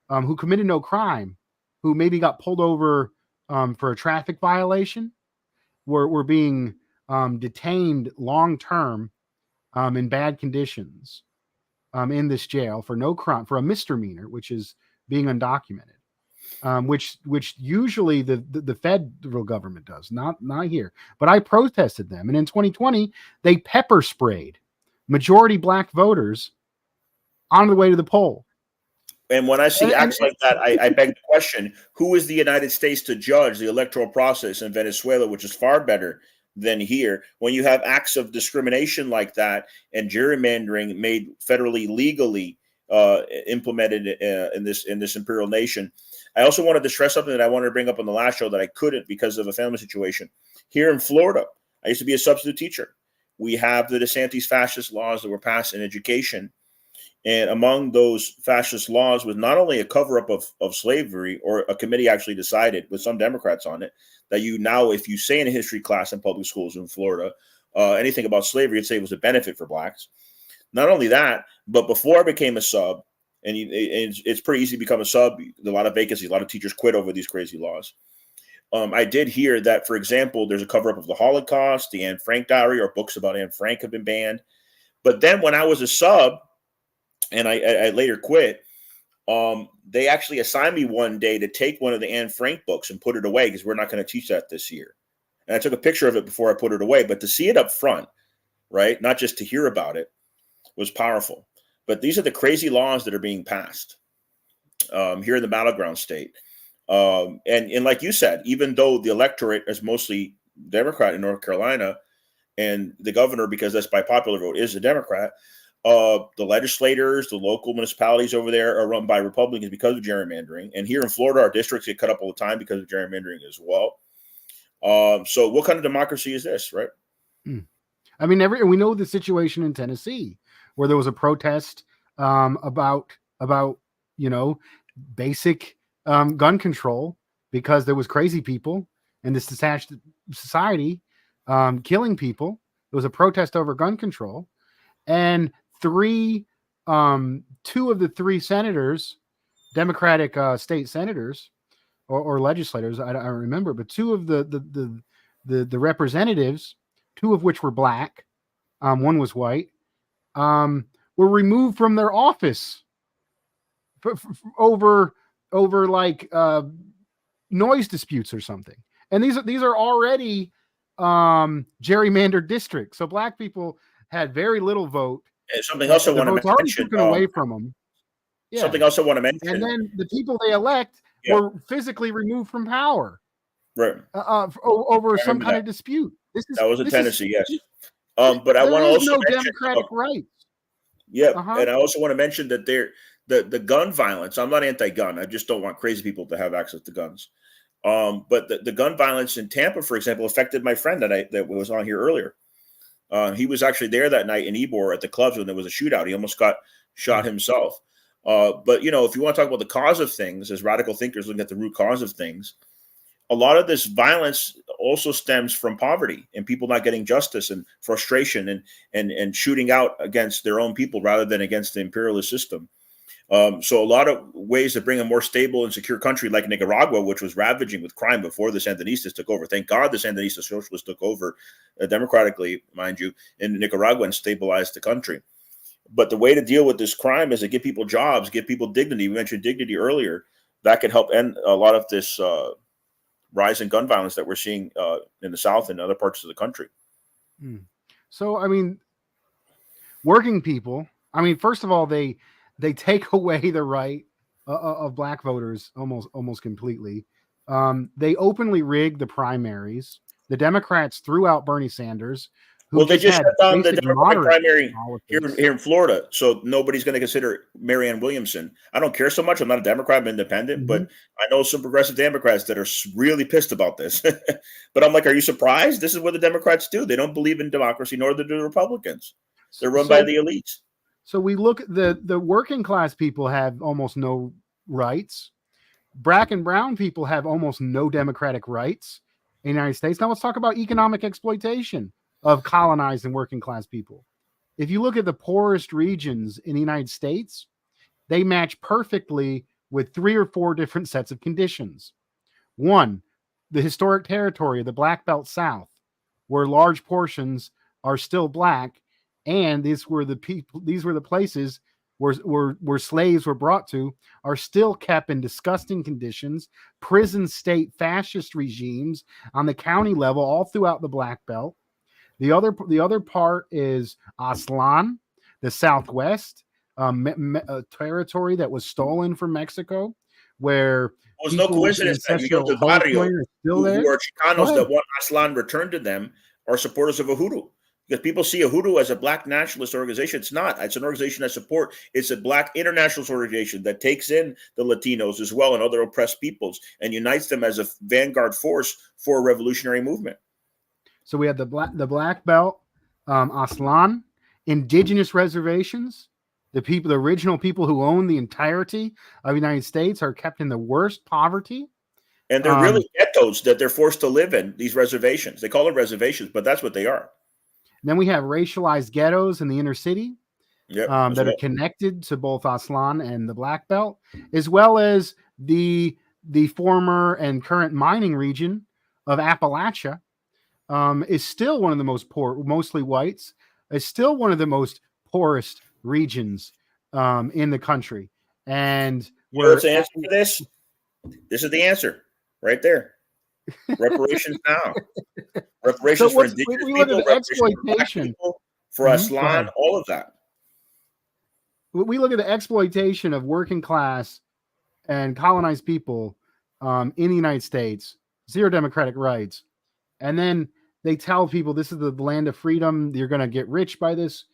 who committed no crime, who maybe got pulled over for a traffic violation, were being detained long term in bad conditions in this jail for no crime, for a misdemeanor, which is being undocumented, which usually the federal government does, not here. But I protested them, and in 2020 they pepper sprayed majority black voters on the way to the poll. And when I see acts like that, I beg the question: who is the United States to judge the electoral process in Venezuela, which is far better than here? When you have acts of discrimination like that and gerrymandering made federally legally implemented in this imperial nation. I also wanted to stress something that I wanted to bring up on the last show that I couldn't because of a family situation. Here in Florida, I used to be a substitute teacher. We have the DeSantis fascist laws that were passed in education. And among those fascist laws was not only a cover-up of slavery, or a committee actually decided with some Democrats on it, that you now, if you say in a history class in public schools in Florida, anything about slavery, you'd say it was a benefit for blacks. Not only that, but before I became a sub, and it's pretty easy to become a sub, a lot of vacancies, a lot of teachers quit over these crazy laws. I did hear that, for example, there's a cover-up of the Holocaust, the Anne Frank diary, or books about Anne Frank have been banned. But then when I was a sub, and I later quit, they actually assigned me one day to take one of the Anne Frank books and put it away because we're not going to teach that this year. And I took a picture of it before I put it away. But to see it up front, right, not just to hear about it, was powerful. But these are the crazy laws that are being passed here in the battleground state. And like you said, even though the electorate is mostly Democrat in North Carolina, and the governor, because that's by popular vote, is a Democrat, the legislators, the local municipalities over there are run by Republicans because of gerrymandering. And here in Florida, our districts get cut up all the time because of gerrymandering as well. So what kind of democracy is this, right? I mean, we know the situation in Tennessee where there was a protest about basic gun control because there was crazy people in this detached society killing people. There was a protest over gun control, and two of the three senators, Democratic state senators or legislators, I don't remember, but two of the representatives, two of which were black, one was white, were removed from their office over like noise disputes or something. And these are already gerrymandered districts, so black people had very little vote. And something else I want to mention, taken away from them. Yeah. Something else I want to mention, and then the people they elect were physically removed from power, right? Over some kind of dispute. That was in Tennessee, yes. But I want to also mention democratic rights. Yeah, and I also want to mention that the gun violence. I'm not anti-gun. I just don't want crazy people to have access to guns. But the gun violence in Tampa, for example, affected my friend that was on here earlier. He was actually there that night in Ybor at the clubs when there was a shootout. He almost got shot himself. But, if you want to talk about the cause of things, as radical thinkers looking at the root cause of things, a lot of this violence also stems from poverty and people not getting justice and frustration and shooting out against their own people rather than against the imperialist system. So a lot of ways to bring a more stable and secure country like Nicaragua, which was ravaging with crime before the Sandinistas took over. Thank God the Sandinista socialists took over democratically, mind you, in Nicaragua and stabilized the country. But the way to deal with this crime is to give people jobs, give people dignity. We mentioned dignity earlier. That could help end a lot of this rise in gun violence that we're seeing in the South and other parts of the country. So, I mean, working people, first of all, they take away the right of black voters almost completely. They openly rigged the primaries. The Democrats threw out Bernie Sanders, who Well, they just had shut down the basic Democratic moderate primary politics. here in Florida, so nobody's going to consider Marianne Williamson. I don't care so much. I'm not a Democrat, I'm independent, but I know some progressive Democrats that are really pissed about this. But I'm like, are you surprised? This is what the Democrats do. They don't believe in democracy, nor do the Republicans. They're run by the elites. So we look at the working class people have almost no rights. Black and brown people have almost no democratic rights in the United States. Now let's talk about economic exploitation of colonized and working class people. If you look at the poorest regions in the United States, they match perfectly with 3 or 4 different sets of conditions. One, the historic territory of the Black Belt South, where large portions are still black, and these were the places where slaves were brought to, are still kept in disgusting conditions, prison state fascist regimes on the county level all throughout the Black Belt. The other part is Aslan, the Southwest, territory that was stolen from Mexico, where well, it's no coincidence that you go to Barrio who are Chicanos that want Aslan returned to them are supporters of Uhuru. Because people see Uhuru as a black nationalist organization. It's not. It's an organization that support. It's a black internationalist organization that takes in the Latinos as well and other oppressed peoples and unites them as a vanguard force for a revolutionary movement. So we have the Black Belt, Aslan, indigenous reservations. The original people who own the entirety of the United States are kept in the worst poverty. And they're really ghettos that they're forced to live in, these reservations. They call them reservations, but that's what they are. Then we have racialized ghettos in the inner city that are connected to both Aslan and the Black Belt, as well as the former and current mining region of Appalachia is still one of the most poor, mostly whites, is still one of the most poorest regions in the country. And what's the answer to this? This is the answer right there. Reparations now. Reparations for indigenous people, exploitation for Aslan, all of that. We look at the exploitation of working class and colonized people in the United States, zero democratic rights. And then they tell people this is the land of freedom. You're going to get rich by this.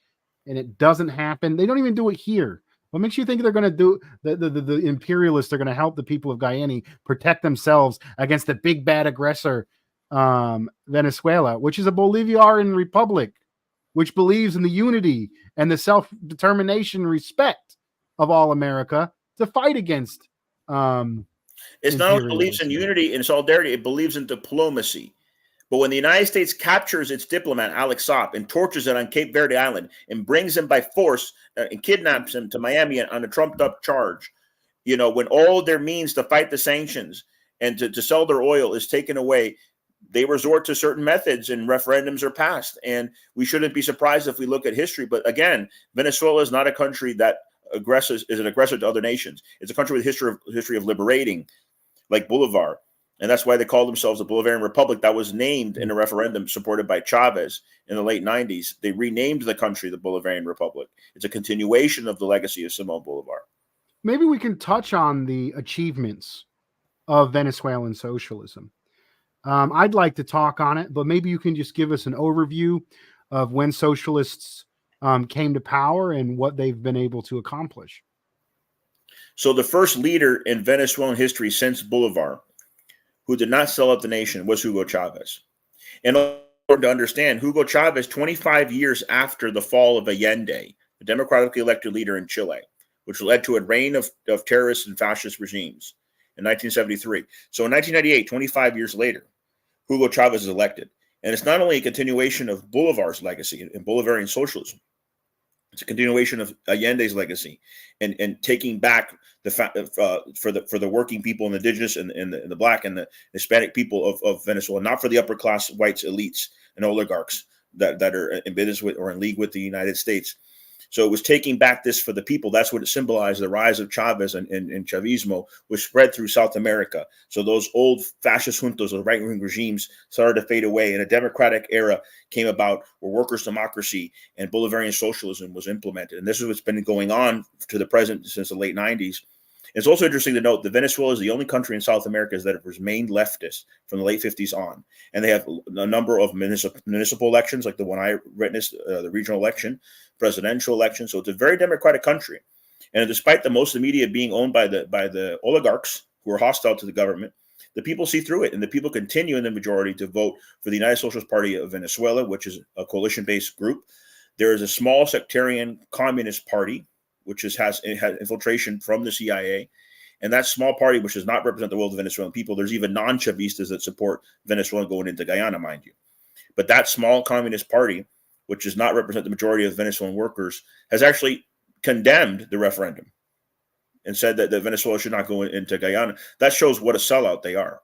And it doesn't happen. They don't even do it here. What makes you think they're going to do the imperialists are going to help the people of Guyana protect themselves against the big bad aggressor, Venezuela, which is a Bolivarian republic, which believes in the unity and the self-determination and respect of all America to fight against. It's not only believes in unity and solidarity, it believes in diplomacy. But when the United States captures its diplomat, Alex Saab, and tortures it on Cape Verde Island and brings him by force and kidnaps him to Miami on a trumped-up charge, when all their means to fight the sanctions and to sell their oil is taken away, they resort to certain methods and referendums are passed. And we shouldn't be surprised if we look at history. But again, Venezuela is not a country that is an aggressor to other nations. It's a country with a history of liberating, like Bolivar. And that's why they call themselves the Bolivarian Republic. That was named in a referendum supported by Chavez in the late 90s. They renamed the country the Bolivarian Republic. It's a continuation of the legacy of Simón Bolivar. Maybe we can touch on the achievements of Venezuelan socialism. I'd like to talk on it, but maybe you can just give us an overview of when socialists came to power and what they've been able to accomplish. So the first leader in Venezuelan history since Bolivar who did not sell out the nation was Hugo Chavez. And important to understand, Hugo Chavez, 25 years after the fall of Allende, the democratically elected leader in Chile, which led to a reign of terrorist and fascist regimes in 1973. So in 1998, 25 years later, Hugo Chavez is elected. And it's not only a continuation of Bolivar's legacy in Bolivarian socialism, it's a continuation of Allende's legacy and taking back the for the working people and the indigenous and the black and the Hispanic people of Venezuela, not for the upper class whites, elites, and oligarchs that are in business with or in league with the United States. So it was taking back this for the people. That's what it symbolized. The rise of Chavez and Chavismo was spread through South America. So those old fascist juntos, those right-wing regimes started to fade away, and a democratic era came about where workers' democracy and Bolivarian socialism was implemented. And this is what's been going on to the present since the late 90s. It's also interesting to note that Venezuela is the only country in South America that has remained leftist from the late 50s on. And they have a number of municipal elections, like the one I witnessed, the regional election, presidential election. So it's a very democratic country. And despite the most of the media being owned by the oligarchs who are hostile to the government, the people see through it, and the people continue in the majority to vote for the United Socialist Party of Venezuela, which is a coalition-based group. There is a small sectarian communist party, which has infiltration from the CIA. And that small party, which does not represent the will of the Venezuelan people, there's even non-Chavistas that support Venezuela going into Guyana, mind you. But that small communist party, which does not represent the majority of Venezuelan workers, has actually condemned the referendum and said that Venezuela should not go into Guyana. That shows what a sellout they are.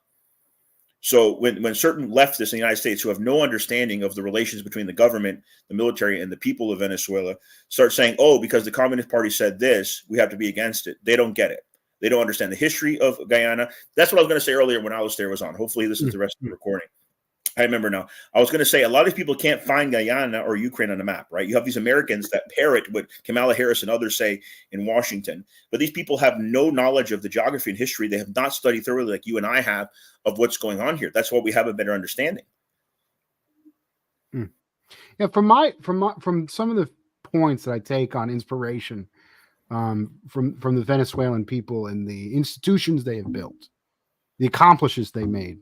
So when certain leftists in the United States who have no understanding of the relations between the government, the military, and the people of Venezuela start saying, oh, because the Communist Party said this, we have to be against it. They don't get it. They don't understand the history of Guyana. That's what I was going to say earlier when Alistair was on. Hopefully this is the rest of the recording. I remember now. I was going to say a lot of people can't find Guyana or Ukraine on the map, right? You have these Americans that parrot what Kamala Harris and others say in Washington, but these people have no knowledge of the geography and history. They have not studied thoroughly like you and I have of what's going on here. That's why we have a better understanding. Yeah, from some of the points that I take on inspiration from the Venezuelan people and the institutions they have built, the accomplishments they made,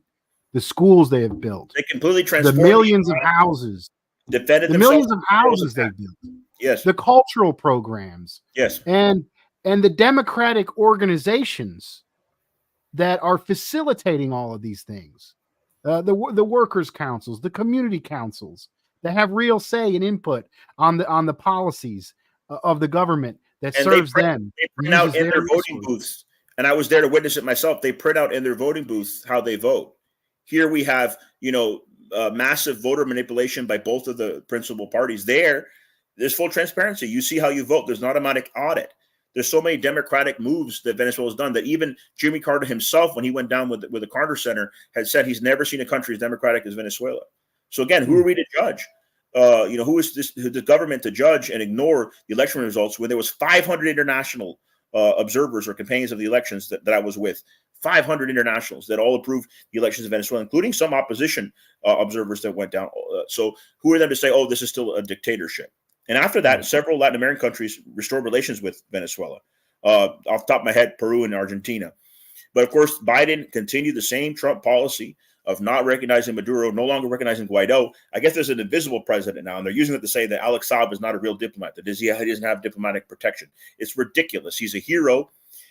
the schools they have built, they completely the transformed millions of houses, defended the millions of houses they built, yes, the cultural programs, yes, and the democratic organizations that are facilitating all of these things, the workers' councils, the community councils that have real say and input on the policies of the government that and serves them. They print out in their voting booths, and I was there to witness it myself. They print out in their voting booths how they vote. Here we have, massive voter manipulation by both of the principal parties. There's full transparency. You see how you vote. There's an automatic audit. There's so many democratic moves that Venezuela has done that even Jimmy Carter himself, when he went down with the Carter Center, had said he's never seen a country as democratic as Venezuela. So again, who are we to judge? Who is the government to judge and ignore the election results when there was 500 international observers or companions of the elections that I was with, 500 internationals that all approved the elections in Venezuela, including some opposition observers that went down. So who are them to say, oh, this is still a dictatorship? And after that, several Latin American countries restored relations with Venezuela. Off the top of my head, Peru and Argentina. But of course, Biden continued the same Trump policy of not recognizing Maduro, no longer recognizing Guaido. I guess there's an invisible president now, and they're using it to say that Alex Saab is not a real diplomat, that he doesn't have diplomatic protection. It's ridiculous. He's a hero,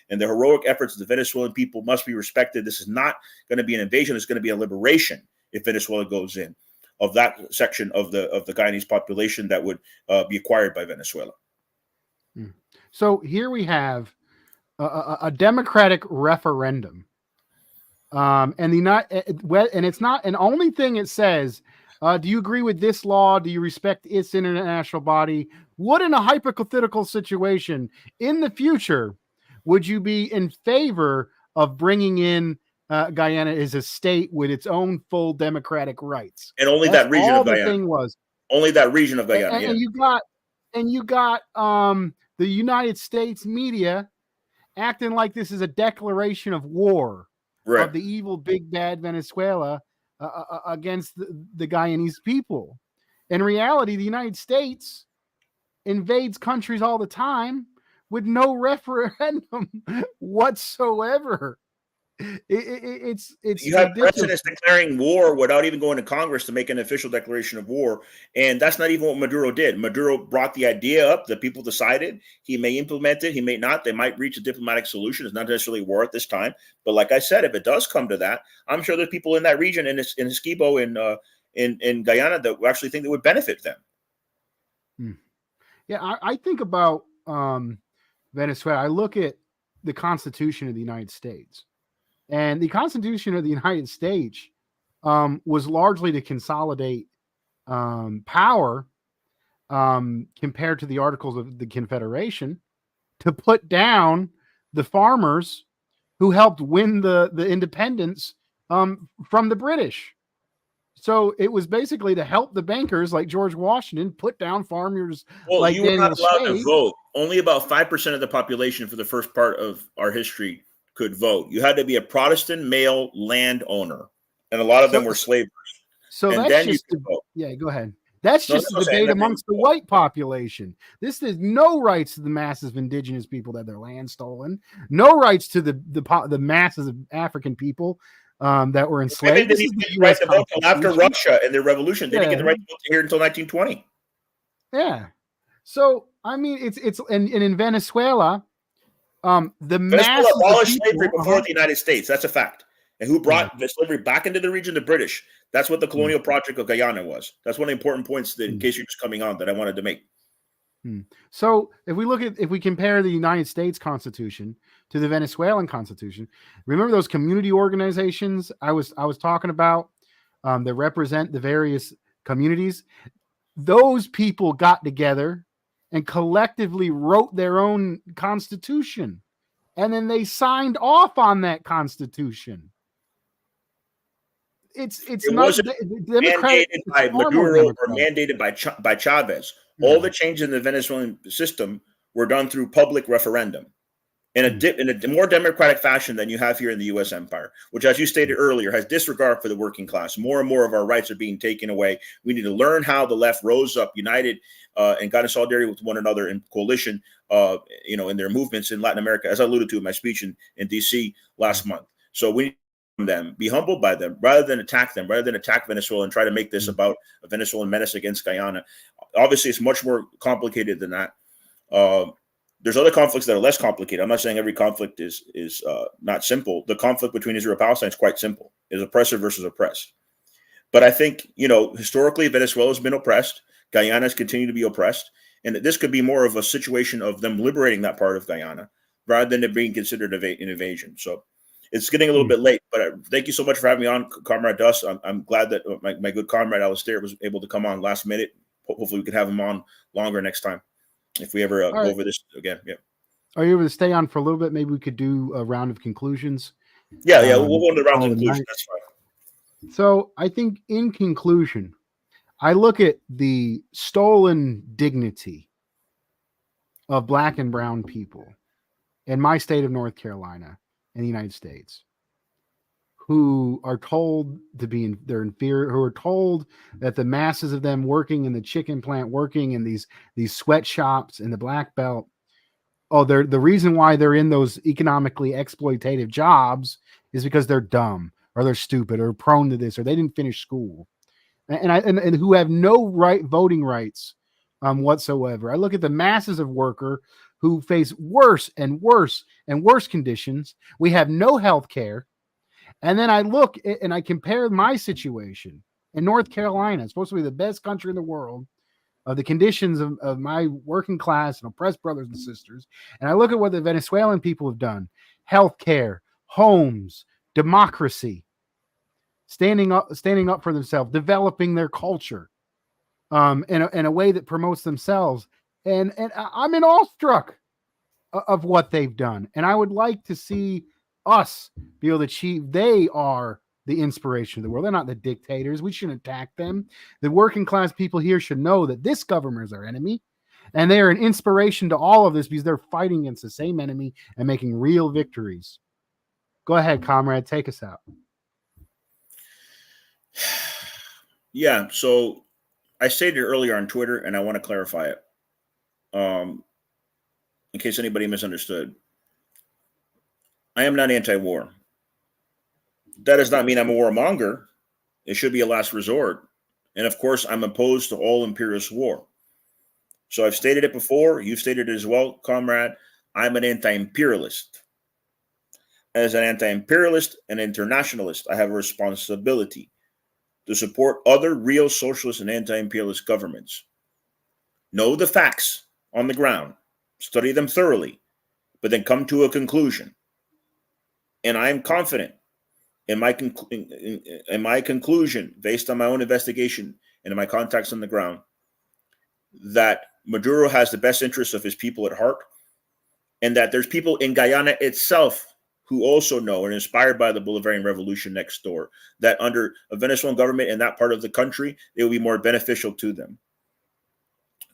and the heroic efforts of the Venezuelan people must be respected. This is not going to be an invasion. It's going to be a liberation if Venezuela goes in of that section of the Guyanese population that would be acquired by Venezuela. So here we have a democratic referendum. And it's not an only thing it says. Do you agree with this law? Do you respect its international body? What in a hypothetical situation in the future would you be in favor of bringing in Guyana as a state with its own full democratic rights? And only that region of Guyana. Thing was only that region of Guyana. And you got the United States media acting like this is a declaration of war. Right. Of the evil big bad Venezuela against the Guyanese people. In reality, the United States invades countries all the time with no referendum whatsoever. It's you have presidents declaring war without even going to Congress to make an official declaration of war, and that's not even what Maduro did. Maduro brought the idea up. The people decided. He may implement it. He may not. They might reach a diplomatic solution. It's not necessarily war at this time, but like I said, if it does come to that, I'm sure there's people in that region in Esquibo in Guyana that actually think that would benefit them. Yeah, I think about Venezuela. I look at the Constitution of the United States. And the Constitution of the United States was largely to consolidate power compared to the Articles of the Confederation, to put down the farmers who helped win the independence from the British. So it was basically to help the bankers like George Washington put down farmers. Well, like you were not allowed to vote. only about 5% of the population for the first part of our history could vote. You had to be a Protestant male landowner, and a lot of them were slavers. So and that's then just you could vote. yeah. Go ahead. That's No, just no, a debate Sam, amongst the white population. This is no rights to the masses of indigenous people that their land stolen. No rights to the masses of African people that were enslaved. Women This is didn't the get the right U.S. to vote until after Constitution. Russia and their revolution. They didn't get the Yeah. right to vote here until 1920. Yeah. So I mean, it's and in Venezuela, the Venezuela masses of abolished people, slavery before the United States. That's a fact. And who brought the slavery back into the region? The British. That's what the colonial project of Guyana was. That's one of the important points that, in case you're just coming on, that I wanted to make. So if we compare the United States Constitution to the Venezuelan Constitution, remember those community organizations I was talking about that represent the various communities? Those people got together and collectively wrote their own constitution, and then they signed off on that constitution. It not wasn't democratic, mandated by Maduro or mandated by Chavez. All the changes in the Venezuelan system were done through public referendum in a more democratic fashion than you have here in the U.S. empire, which, as you stated earlier, has disregard for the working class. More and more of our rights are being taken away. We need to learn how the left rose up, united, and got in solidarity with one another in coalition, in their movements in Latin America, as I alluded to in my speech in D.C. last month. So we need them, be humbled by them, rather than attack Venezuela and try to make this about a Venezuelan menace against Guyana. Obviously, it's much more complicated than that. There's other conflicts that are less complicated. I'm not saying every conflict is not simple. The conflict between Israel and Palestine is quite simple. It's oppressor versus oppressed. But I think, historically, Venezuela has been oppressed. Guyana has continued to be oppressed. And this could be more of a situation of them liberating that part of Guyana rather than it being considered an invasion. So it's getting a little bit late, but thank you so much for having me on, Comrade Duss. I'm glad that my good comrade Alistair was able to come on last minute. Hopefully we could have him on longer next time if we ever go over this again. Yeah. Are you able to stay on for a little bit? Maybe we could do a round of conclusions. Yeah, we'll go to the round of conclusion. That's fine. So I think in conclusion, I look at the stolen dignity of Black and brown people in my state of North Carolina in the United States, who are told to be they're inferior, who are told that the masses of them working in the chicken plant, working in these sweatshops in the Black Belt, they're the reason why they're in those economically exploitative jobs is because they're dumb or they're stupid or prone to this or they didn't finish school, and who have no voting rights whatsoever. I look at the masses of worker who face worse and worse and worse conditions. We have no health care. And then I look and I compare my situation in North Carolina. It's supposed to be the best country in the world of the conditions of my working class and oppressed brothers and sisters. And I look at what the Venezuelan people have done: health care, homes, democracy, standing up for themselves, developing their culture in a way that promotes themselves. And I'm in awestruck of what they've done. And I would like to see us be able to achieve. They are the inspiration of the world. They're not the dictators. We shouldn't attack them. The working class people here should know that this government is our enemy. And they are an inspiration to all of this because they're fighting against the same enemy and making real victories. Go ahead, comrade. Take us out. Yeah. So I stated earlier on Twitter, and I want to clarify it. In case anybody misunderstood, I am not anti-war. That does not mean I'm a warmonger. It should be a last resort. And of course, I'm opposed to all imperialist war. So I've stated it before. You've stated it as well, comrade. I'm an anti-imperialist. As an anti-imperialist and internationalist, I have a responsibility to support other real socialist and anti-imperialist governments. Know the facts on the ground, study them thoroughly, but then come to a conclusion. And I am confident in my conclusion, based on my own investigation and in my contacts on the ground, that Maduro has the best interests of his people at heart, and that there's people in Guyana itself who also know and are inspired by the Bolivarian Revolution next door, that under a Venezuelan government in that part of the country, it will be more beneficial to them.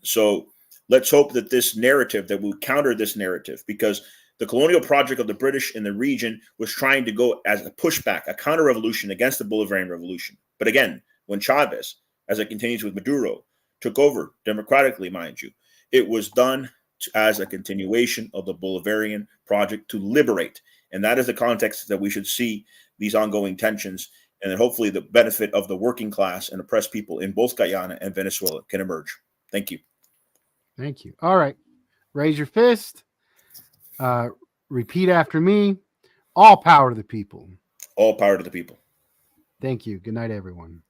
So let's hope that this narrative, that we counter this narrative, because the colonial project of the British in the region was trying to go as a pushback, a counter-revolution against the Bolivarian revolution. But again, when Chavez, as it continues with Maduro, took over democratically, mind you, it was done as a continuation of the Bolivarian project to liberate. And that is the context that we should see these ongoing tensions, and then hopefully the benefit of the working class and oppressed people in both Guyana and Venezuela can emerge. Thank you. Thank you. All right. Raise your fist. Repeat after me. All power to the people. All power to the people. Thank you. Good night, everyone.